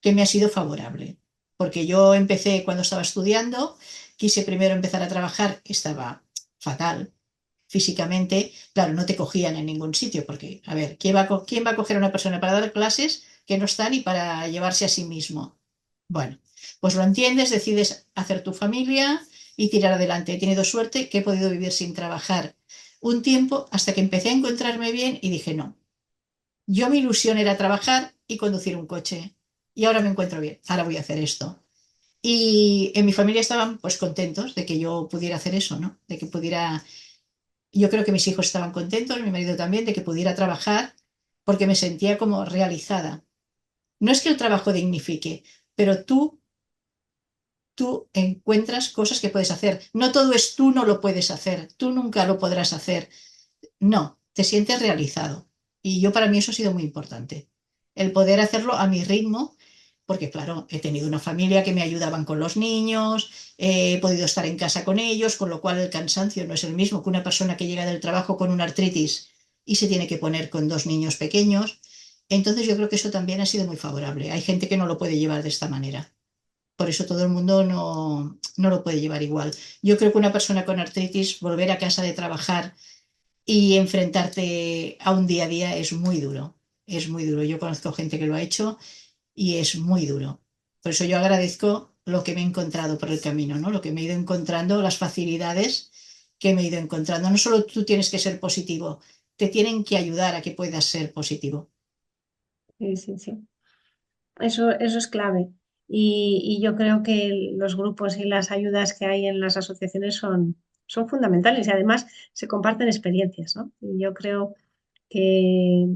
que me ha sido favorable, porque yo empecé cuando estaba estudiando, quise primero empezar a trabajar, estaba fatal físicamente, claro, no te cogían en ningún sitio, porque, a ver, ¿quién va a coger a una persona para dar clases que no está ni para llevarse a sí mismo? Bueno, pues lo entiendes, decides hacer tu familia y tirar adelante. He tenido suerte que he podido vivir sin trabajar un tiempo hasta que empecé a encontrarme bien y dije, no, yo mi ilusión era trabajar y conducir un coche y ahora me encuentro bien, ahora voy a hacer esto. Y en mi familia estaban pues contentos de que yo pudiera hacer eso, ¿no? De que pudiera, yo creo que mis hijos estaban contentos, mi marido también, de que pudiera trabajar porque me sentía como realizada. No es que el trabajo dignifique, pero tú encuentras cosas que puedes hacer. No todo es tú no lo puedes hacer, tú nunca lo podrás hacer. No, te sientes realizado. Y yo para mí eso ha sido muy importante. El poder hacerlo a mi ritmo, porque claro, he tenido una familia que me ayudaban con los niños, he podido estar en casa con ellos, con lo cual el cansancio no es el mismo que una persona que llega del trabajo con una artritis y se tiene que poner con dos niños pequeños. Entonces yo creo que eso también ha sido muy favorable. Hay gente que no lo puede llevar de esta manera. Por eso todo el mundo no lo puede llevar igual. Yo creo que una persona con artritis, volver a casa de trabajar y enfrentarte a un día a día es muy duro. Es muy duro. Yo conozco gente que lo ha hecho y es muy duro. Por eso yo agradezco lo que me he encontrado por el camino, ¿no? Lo que me he ido encontrando, las facilidades que me he ido encontrando. No solo tú tienes que ser positivo, te tienen que ayudar a que puedas ser positivo. sí, sí, sí. Eso es clave. Y yo creo que los grupos y las ayudas que hay en las asociaciones son fundamentales y además se comparten experiencias, ¿no? Y yo creo que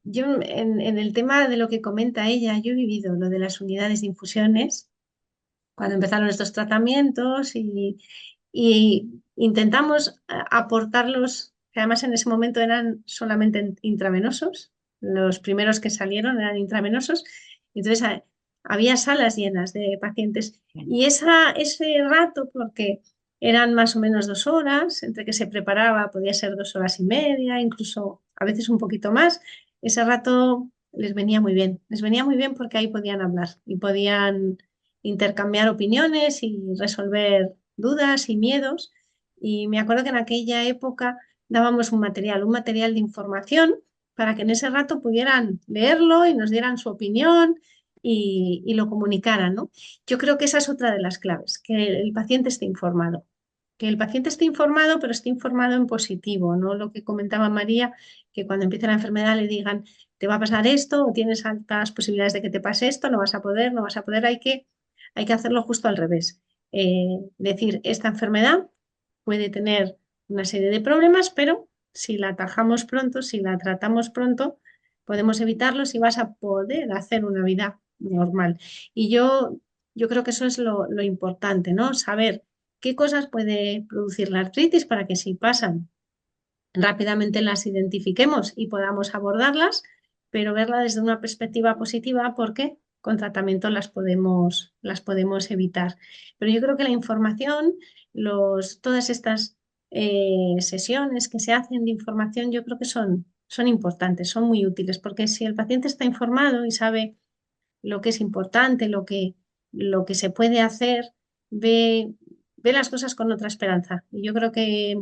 yo en el tema de lo que comenta ella, yo he vivido lo de las unidades de infusiones cuando empezaron estos tratamientos y intentamos aportarlos, que además en ese momento eran solamente intravenosos, los primeros que salieron eran intravenosos, entonces había salas llenas de pacientes y ese rato, porque eran más o menos 2 horas, entre que se preparaba podía ser 2 horas y media, incluso a veces un poquito más, ese rato les venía muy bien porque ahí podían hablar y podían intercambiar opiniones y resolver dudas y miedos. Y me acuerdo que en aquella época dábamos un material de información para que en ese rato pudieran leerlo y nos dieran su opinión y lo comunicaran, ¿no? Yo creo que esa es otra de las claves, que el paciente esté informado. Que el paciente esté informado, pero esté informado en positivo, no lo que comentaba María, que cuando empiece la enfermedad le digan, te va a pasar esto, o tienes altas posibilidades de que te pase esto, no vas a poder, no vas a poder, hay que hacerlo justo al revés. Decir, esta enfermedad puede tener una serie de problemas, pero si la atajamos pronto, si la tratamos pronto, podemos evitarlos y vas a poder hacer una vida normal. Y yo creo que eso es lo importante, ¿no? Saber qué cosas puede producir la artritis para que si pasan rápidamente las identifiquemos y podamos abordarlas, pero verla desde una perspectiva positiva porque con tratamiento las podemos evitar. Pero yo creo que la información, todas estas sesiones que se hacen de información, yo creo que son importantes, son muy útiles, porque si el paciente está informado y sabe lo que es importante, lo que se puede hacer, ve las cosas con otra esperanza. Y yo creo que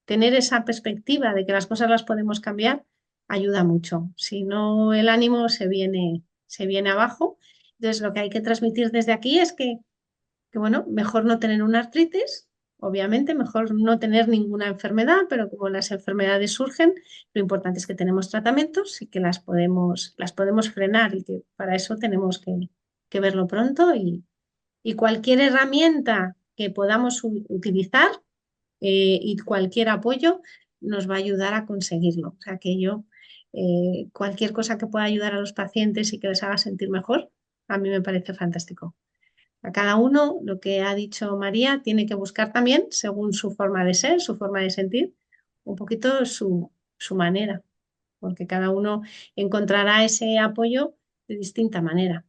tener esa perspectiva de que las cosas las podemos cambiar ayuda mucho. Si no, el ánimo se viene abajo. Entonces, lo que hay que transmitir desde aquí es que, bueno, mejor no tener una artritis, obviamente, mejor no tener ninguna enfermedad, pero como las enfermedades surgen, lo importante es que tenemos tratamientos y que las podemos frenar y que para eso tenemos que verlo pronto y cualquier herramienta que podamos utilizar y cualquier apoyo, nos va a ayudar a conseguirlo. O sea que yo, cualquier cosa que pueda ayudar a los pacientes y que les haga sentir mejor, a mí me parece fantástico. A cada uno, lo que ha dicho María, tiene que buscar también, según su forma de ser, su forma de sentir, un poquito su manera, porque cada uno encontrará ese apoyo de distinta manera.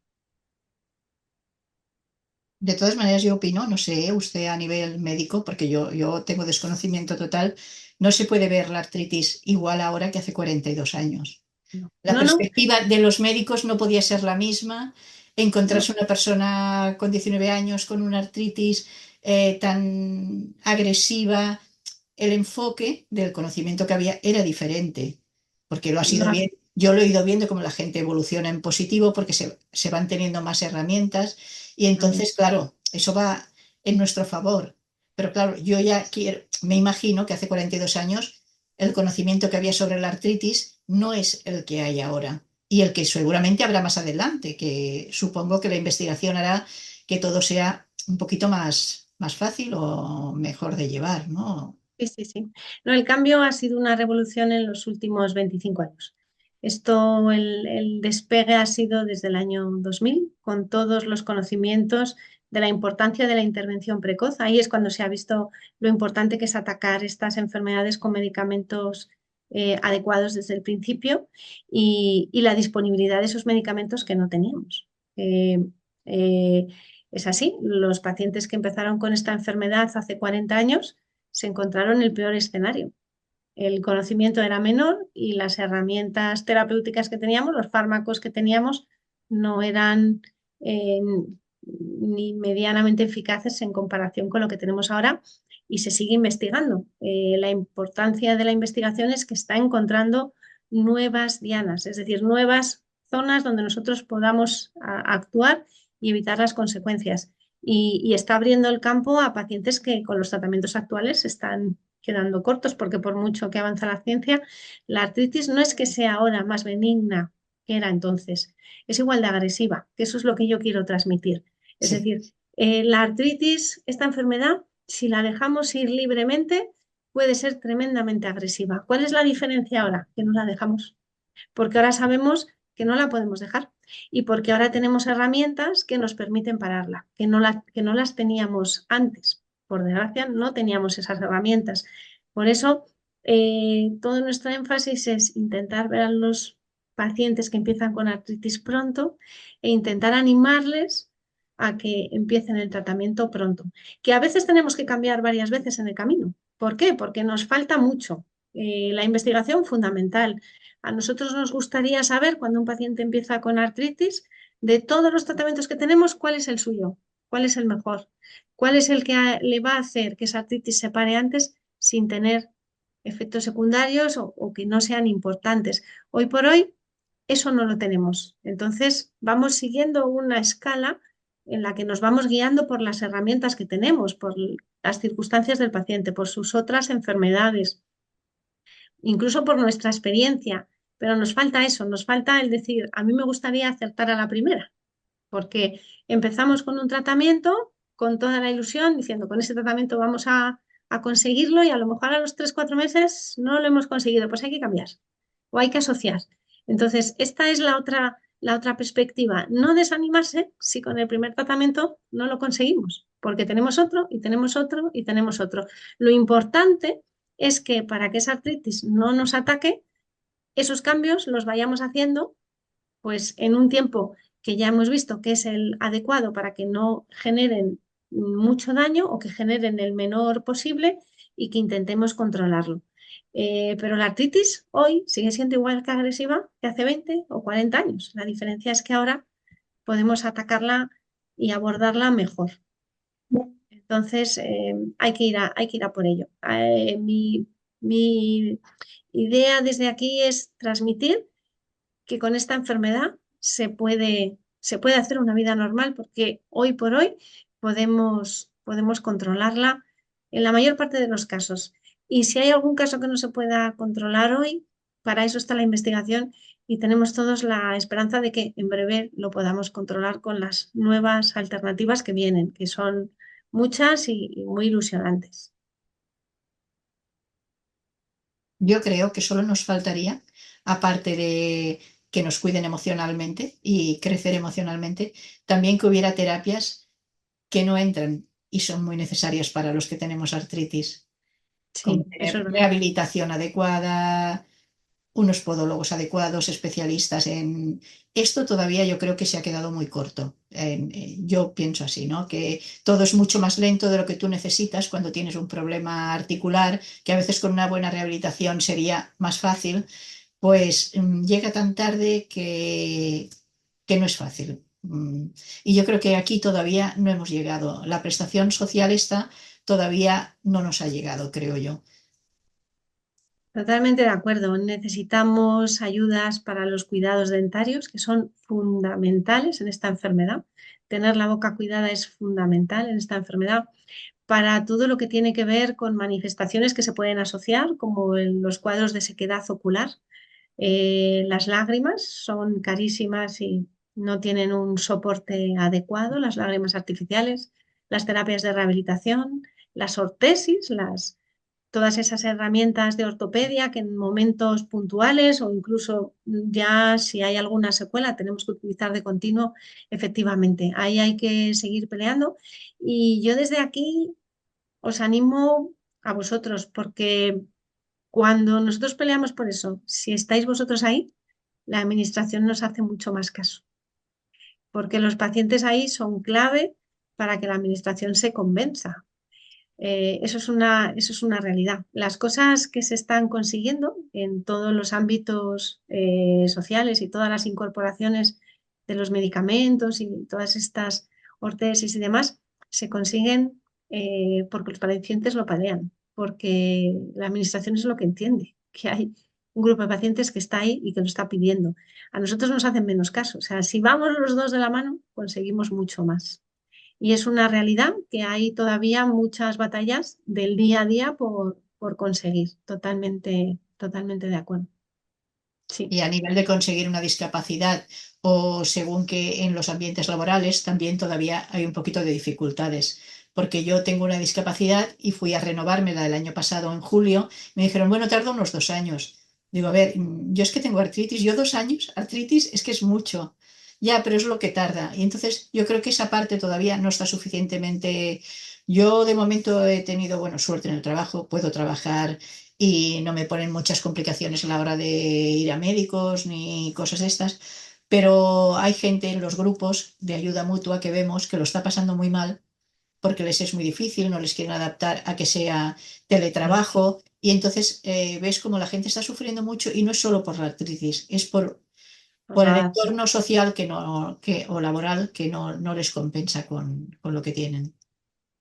De todas maneras, yo opino, no sé, usted a nivel médico, porque yo tengo desconocimiento total, no se puede ver la artritis igual ahora que hace 42 años. No, La no, no, perspectiva de los médicos no podía ser la misma. no. Encontrarse una persona con 19 años con una artritis tan agresiva, el enfoque del conocimiento que había era diferente, porque lo ha sido No, bien. Yo lo he ido viendo como la gente evoluciona en positivo porque se van teniendo más herramientas y entonces, claro, eso va en nuestro favor. Pero claro, yo ya quiero, me imagino que hace 42 años el conocimiento que había sobre la artritis no es el que hay ahora y el que seguramente habrá más adelante, que supongo que la investigación hará que todo sea un poquito más fácil o mejor de llevar, ¿no? sí, sí, sí. No, el cambio ha sido una revolución en los últimos 25 años. Esto, el despegue ha sido desde el año 2000, con todos los conocimientos de la importancia de la intervención precoz. Ahí es cuando se ha visto lo importante que es atacar estas enfermedades con medicamentos adecuados desde el principio y la disponibilidad de esos medicamentos que no teníamos. Eh, eh, es así, los pacientes que empezaron con esta enfermedad hace 40 años se encontraron el peor escenario. El conocimiento era menor y las herramientas terapéuticas que teníamos, los fármacos que teníamos, no eran eh, ni medianamente eficaces en comparación con lo que tenemos ahora y se sigue investigando. La importancia de la investigación es que está encontrando nuevas dianas, es decir, nuevas zonas donde nosotros podamos actuar y evitar las consecuencias. Y está abriendo el campo a pacientes que con los tratamientos actuales están quedando cortos, porque por mucho que avanza la ciencia, la artritis no es que sea ahora más benigna que era entonces, es igual de agresiva, que eso es lo que yo quiero transmitir. Es Sí, decir, la artritis, esta enfermedad, si la dejamos ir libremente, puede ser tremendamente agresiva. ¿Cuál es la diferencia ahora? Que no la dejamos, porque ahora sabemos que no la podemos dejar y porque ahora tenemos herramientas que nos permiten pararla, que no las teníamos antes. Por desgracia, no teníamos esas herramientas. Por eso, todo nuestro énfasis es intentar ver a los pacientes que empiezan con artritis pronto e intentar animarles a que empiecen el tratamiento pronto, que a veces tenemos que cambiar varias veces en el camino. ¿Por qué? Porque nos falta mucho. La investigación fundamental. A nosotros nos gustaría saber cuando un paciente empieza con artritis, de todos los tratamientos que tenemos, cuál es el suyo, cuál es el mejor, cuál es el que le va a hacer que esa artritis se pare antes sin tener efectos secundarios o que no sean importantes. Hoy por hoy eso no lo tenemos. Entonces vamos siguiendo una escala en la que nos vamos guiando por las herramientas que tenemos, por las circunstancias del paciente, por sus otras enfermedades, incluso por nuestra experiencia. Pero nos falta eso, nos falta el decir, a mí me gustaría acertar a la primera, porque empezamos con un tratamiento con toda la ilusión, diciendo, con ese tratamiento vamos a conseguirlo y a lo mejor a los 3 o 4 meses no lo hemos conseguido, pues hay que cambiar o hay que asociar. Entonces, esta es la otra perspectiva, no desanimarse si con el primer tratamiento no lo conseguimos, porque tenemos otro y tenemos otro y tenemos otro. Lo importante es que para que esa artritis no nos ataque, esos cambios los vayamos haciendo pues en un tiempo que ya hemos visto que es el adecuado para que no generen mucho daño o que generen el menor posible y que intentemos controlarlo. Pero la artritis hoy sigue siendo igual que agresiva que hace 20 o 40 años. La diferencia es que ahora podemos atacarla y abordarla mejor. Entonces, hay que ir a por ello. Mi idea desde aquí es transmitir que con esta enfermedad se puede hacer una vida normal porque hoy por hoy podemos controlarla en la mayor parte de los casos. Y si hay algún caso que no se pueda controlar hoy, para eso está la investigación y tenemos todos la esperanza de que en breve lo podamos controlar con las nuevas alternativas que vienen, que son muchas y muy ilusionantes. yo creo que solo nos faltaría, aparte de que nos cuiden emocionalmente y crecer emocionalmente, también que hubiera terapias que no entran y son muy necesarias para los que tenemos artritis, como Sí, eso es tener verdad. rehabilitación adecuada, unos podólogos adecuados, especialistas en esto. Todavía yo creo que se ha quedado muy corto. Yo pienso así, ¿no? Que todo es mucho más lento de lo que tú necesitas cuando tienes un problema articular, que a veces con una buena rehabilitación sería más fácil, pues llega tan tarde que no es fácil. Y yo creo que aquí todavía no hemos llegado. La prestación social esta todavía no nos ha llegado, creo yo. Totalmente de acuerdo. Necesitamos ayudas para los cuidados dentarios, que son fundamentales en esta enfermedad. Tener la boca cuidada es fundamental en esta enfermedad para todo lo que tiene que ver con manifestaciones que se pueden asociar, como los cuadros de sequedad ocular. Las lágrimas son carísimas y no tienen un soporte adecuado, las lágrimas artificiales, las terapias de rehabilitación, las ortesis, todas esas herramientas de ortopedia que en momentos puntuales o incluso ya si hay alguna secuela tenemos que utilizar de continuo, efectivamente. Ahí hay que seguir peleando y yo desde aquí os animo a vosotros porque cuando nosotros peleamos por eso, si estáis vosotros ahí, la administración nos hace mucho más caso, porque los pacientes ahí son clave para que la administración se convenza. Eso es una realidad. Las cosas que se están consiguiendo en todos los ámbitos sociales y todas las incorporaciones de los medicamentos y todas estas ortesis y demás se consiguen porque los pacientes lo pelean, porque la administración es lo que entiende, que hay un grupo de pacientes que está ahí y que lo está pidiendo. A nosotros nos hacen menos caso. O sea, si vamos los dos de la mano, conseguimos mucho más. Y es una realidad que hay todavía muchas batallas del día a día por conseguir. Totalmente, totalmente de acuerdo. Sí, Y a nivel de conseguir una discapacidad o según que en los ambientes laborales también todavía hay un poquito de dificultades. Porque yo tengo una discapacidad y fui a renovármela el año pasado en julio. Me dijeron, bueno, tarda unos 2 años. Digo, a ver, yo es que tengo artritis, yo 2 años, artritis es que es mucho. Ya, pero es lo que tarda. Y entonces yo creo que esa parte todavía no está suficientemente. Yo de momento he tenido, bueno, suerte en el trabajo, puedo trabajar y no me ponen muchas complicaciones a la hora de ir a médicos ni cosas de estas, pero hay gente en los grupos de ayuda mutua que vemos que lo está pasando muy mal porque les es muy difícil, no les quieren adaptar a que sea teletrabajo y entonces ves como la gente está sufriendo mucho y no es solo por la artritis, es por el todas. entorno social que no, o laboral que no les compensa con lo que tienen.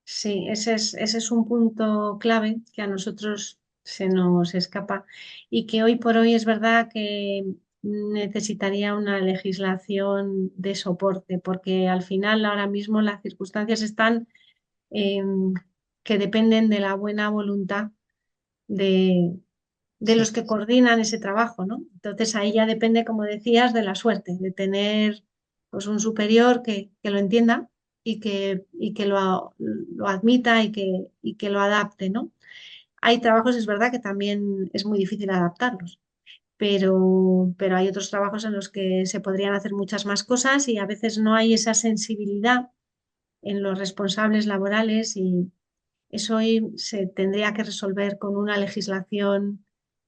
Sí, ese es un punto clave que a nosotros se nos escapa y que hoy por hoy es verdad que necesitaría una legislación de soporte, porque al final ahora mismo las circunstancias están que dependen de la buena voluntad de, de Sí. los que coordinan ese trabajo, ¿no? Entonces ahí ya depende, como decías, de la suerte, de tener pues, un superior que lo entienda y que lo admita y que lo adapte, ¿no? Hay trabajos, es verdad, que también es muy difícil adaptarlos, pero hay otros trabajos en los que se podrían hacer muchas más cosas y a veces no hay esa sensibilidad en los responsables laborales y eso hoy se tendría que resolver con una legislación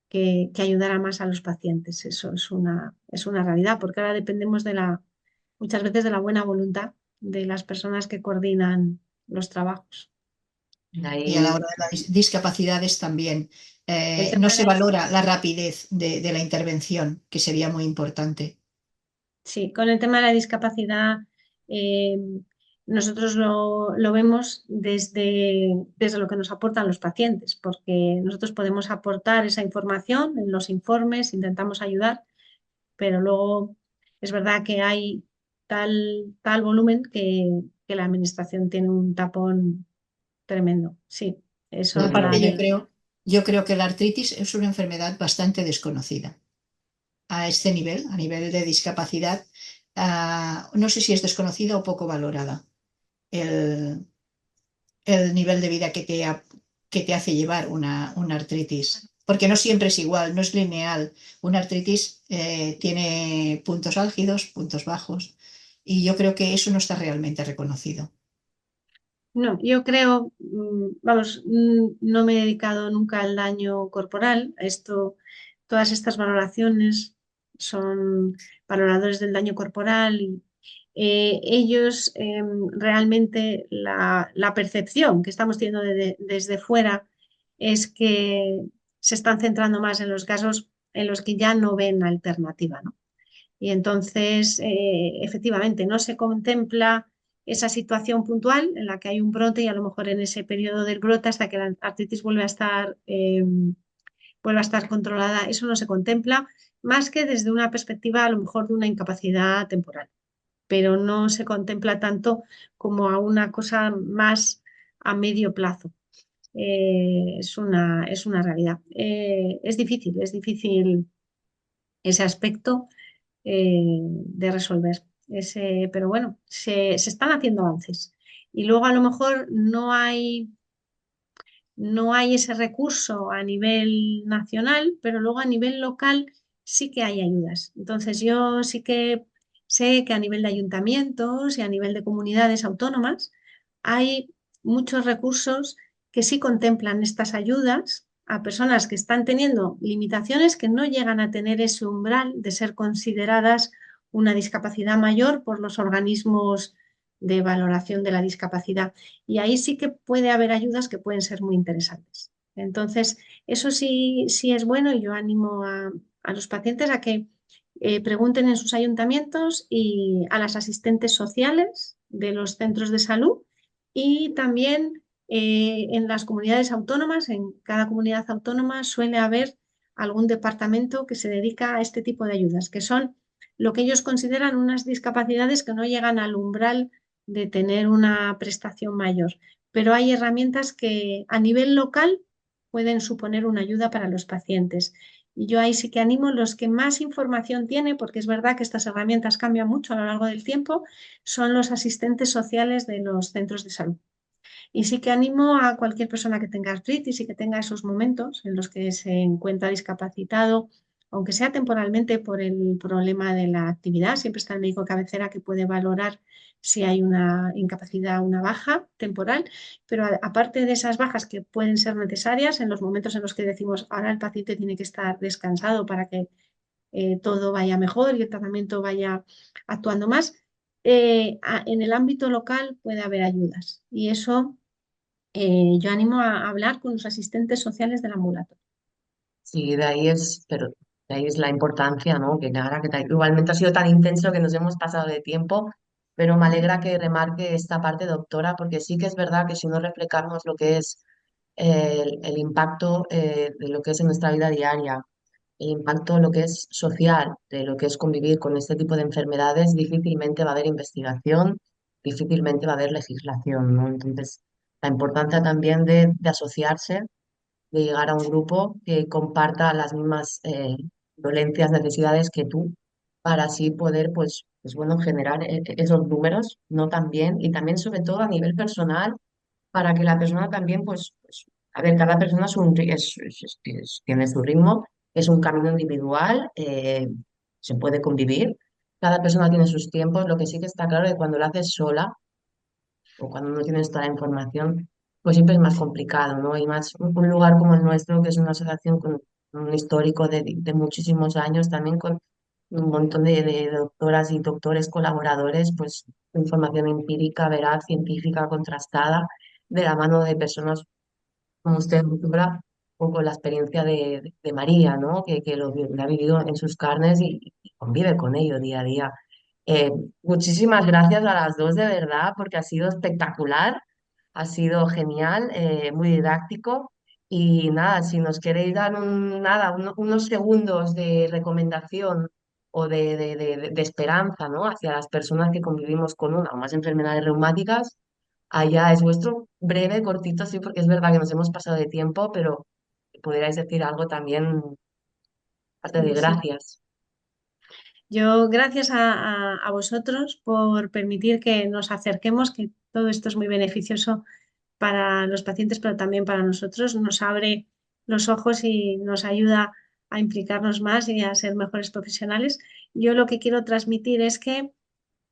que ayudara más a los pacientes. Eso es una realidad, porque ahora dependemos muchas veces de la buena voluntad de las personas que coordinan los trabajos. De Y a la ahí, hora de las discapacidades también El no tema de se la valora la rapidez de la intervención, que sería muy importante. Sí, con el tema de la discapacidad, eh, nosotros lo vemos desde lo que nos aportan los pacientes, porque nosotros podemos aportar esa información en los informes, intentamos ayudar, pero luego es verdad que hay tal volumen que la administración tiene un tapón tremendo. Sí, eso es la Aparte, realidad. yo creo que la artritis es una enfermedad bastante desconocida a este nivel, a nivel de discapacidad. No sé si es desconocida o poco valorada el nivel de vida que te hace llevar una artritis. porque no siempre es igual, no es lineal. Una artritis tiene puntos álgidos, puntos bajos, y yo creo que eso no está realmente reconocido. No, yo creo, vamos, no me he dedicado nunca al daño corporal. Esto, todas estas valoraciones son valoradores del daño corporal y ellos realmente la percepción que estamos teniendo desde fuera es que se están centrando más en los casos en los que ya no ven alternativa, ¿no? Y entonces, efectivamente, no se contempla esa situación puntual en la que hay un brote y a lo mejor en ese periodo del brote hasta que la artritis vuelva a estar controlada, eso no se contempla más que desde una perspectiva a lo mejor de una incapacidad temporal, pero no se contempla tanto como a una cosa más a medio plazo. Es una realidad. Es difícil ese aspecto de resolver. Pero bueno, se están haciendo avances. Y luego a lo mejor no hay ese recurso a nivel nacional, pero luego a nivel local sí que hay ayudas. Entonces yo sí que sé que a nivel de ayuntamientos y a nivel de comunidades autónomas hay muchos recursos que sí contemplan estas ayudas a personas que están teniendo limitaciones que no llegan a tener ese umbral de ser consideradas una discapacidad mayor por los organismos de valoración de la discapacidad. Y ahí sí que puede haber ayudas que pueden ser muy interesantes. Entonces, eso sí, sí es bueno y yo animo a los pacientes a que pregunten en sus ayuntamientos y a las asistentes sociales de los centros de salud y también en las comunidades autónomas, en cada comunidad autónoma suele haber algún departamento que se dedica a este tipo de ayudas, que son lo que ellos consideran unas discapacidades que no llegan al umbral de tener una prestación mayor. Pero hay herramientas que a nivel local pueden suponer una ayuda para los pacientes. Y yo ahí sí que animo los que más información tienen, porque es verdad que estas herramientas cambian mucho a lo largo del tiempo, son los asistentes sociales de los centros de salud. Y sí que animo a cualquier persona que tenga artritis y que tenga esos momentos en los que se encuentra discapacitado, aunque sea temporalmente por el problema de la actividad, siempre está el médico de cabecera que puede valorar si hay una incapacidad, una baja temporal, pero aparte de esas bajas que pueden ser necesarias en los momentos en los que decimos ahora el paciente tiene que estar descansado para que todo vaya mejor y el tratamiento vaya actuando más, en el ámbito local puede haber ayudas y eso yo animo a hablar con los asistentes sociales del ambulatorio. Sí, pero de ahí es la importancia, ¿no? Que ahora igualmente ha sido tan intenso que nos hemos pasado de tiempo, pero me alegra que remarque esta parte, doctora, porque sí que es verdad que si no reflejamos lo que es el impacto de lo que es en nuestra vida diaria, el impacto de lo que es social, de lo que es convivir con este tipo de enfermedades, difícilmente va a haber investigación, difícilmente va a haber legislación, ¿no? Entonces, la importancia también de asociarse, de llegar a un grupo que comparta las mismas dolencias, necesidades que tú, para así poder, pues bueno, generar esos números, no también, y también sobre todo a nivel personal, para que la persona también, a ver, cada persona tiene su ritmo, es un camino individual, se puede convivir, cada persona tiene sus tiempos, lo que sí que está claro es que cuando lo haces sola, o cuando no tienes toda la información, pues siempre es más complicado, ¿no? Y más un lugar como el nuestro, que es una asociación con un histórico de muchísimos años, también con un montón de doctoras y doctores colaboradores, pues información empírica, veraz, científica, contrastada, de la mano de personas como usted, doctora, un poco la experiencia de María, ¿no? Que lo ha vivido en sus carnes y convive con ello día a día. Eh, Muchísimas gracias a las dos de verdad, porque ha sido espectacular, ha sido genial, muy didáctico. Y nada, si nos queréis dar unos segundos de recomendación o de esperanza, ¿no? Hacia las personas que convivimos con una o más enfermedades reumáticas, allá es vuestro breve, cortito, sí, porque es verdad que nos hemos pasado de tiempo, pero pudierais decir algo también, aparte de Sí. gracias. Yo, gracias a vosotros por permitir que nos acerquemos, que todo esto es muy beneficioso para los pacientes, pero también para nosotros. Nos abre los ojos y nos ayuda a implicarnos más y a ser mejores profesionales. Yo lo que quiero transmitir es que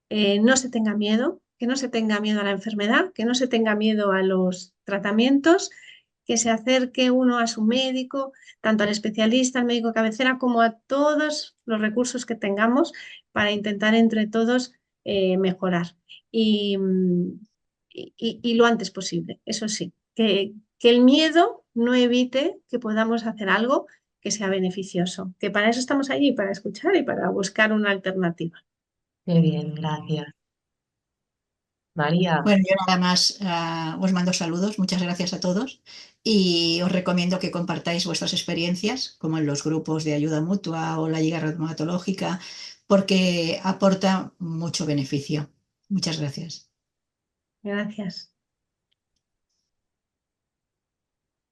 no se tenga miedo, que no se tenga miedo a la enfermedad, que no se tenga miedo a los tratamientos, que se acerque uno a su médico, tanto al especialista, al médico de cabecera, como a todos los recursos que tengamos para intentar entre todos mejorar. Y, y lo antes posible, eso sí, que el miedo no evite que podamos hacer algo que sea beneficioso, que para eso estamos allí, para escuchar y para buscar una alternativa. Qué bien, gracias. María, Bueno, yo nada más os mando saludos, muchas gracias a todos y os recomiendo que compartáis vuestras experiencias, como en los grupos de ayuda mutua o la Liga Reumatológica, porque aporta mucho beneficio. Muchas gracias. Gracias.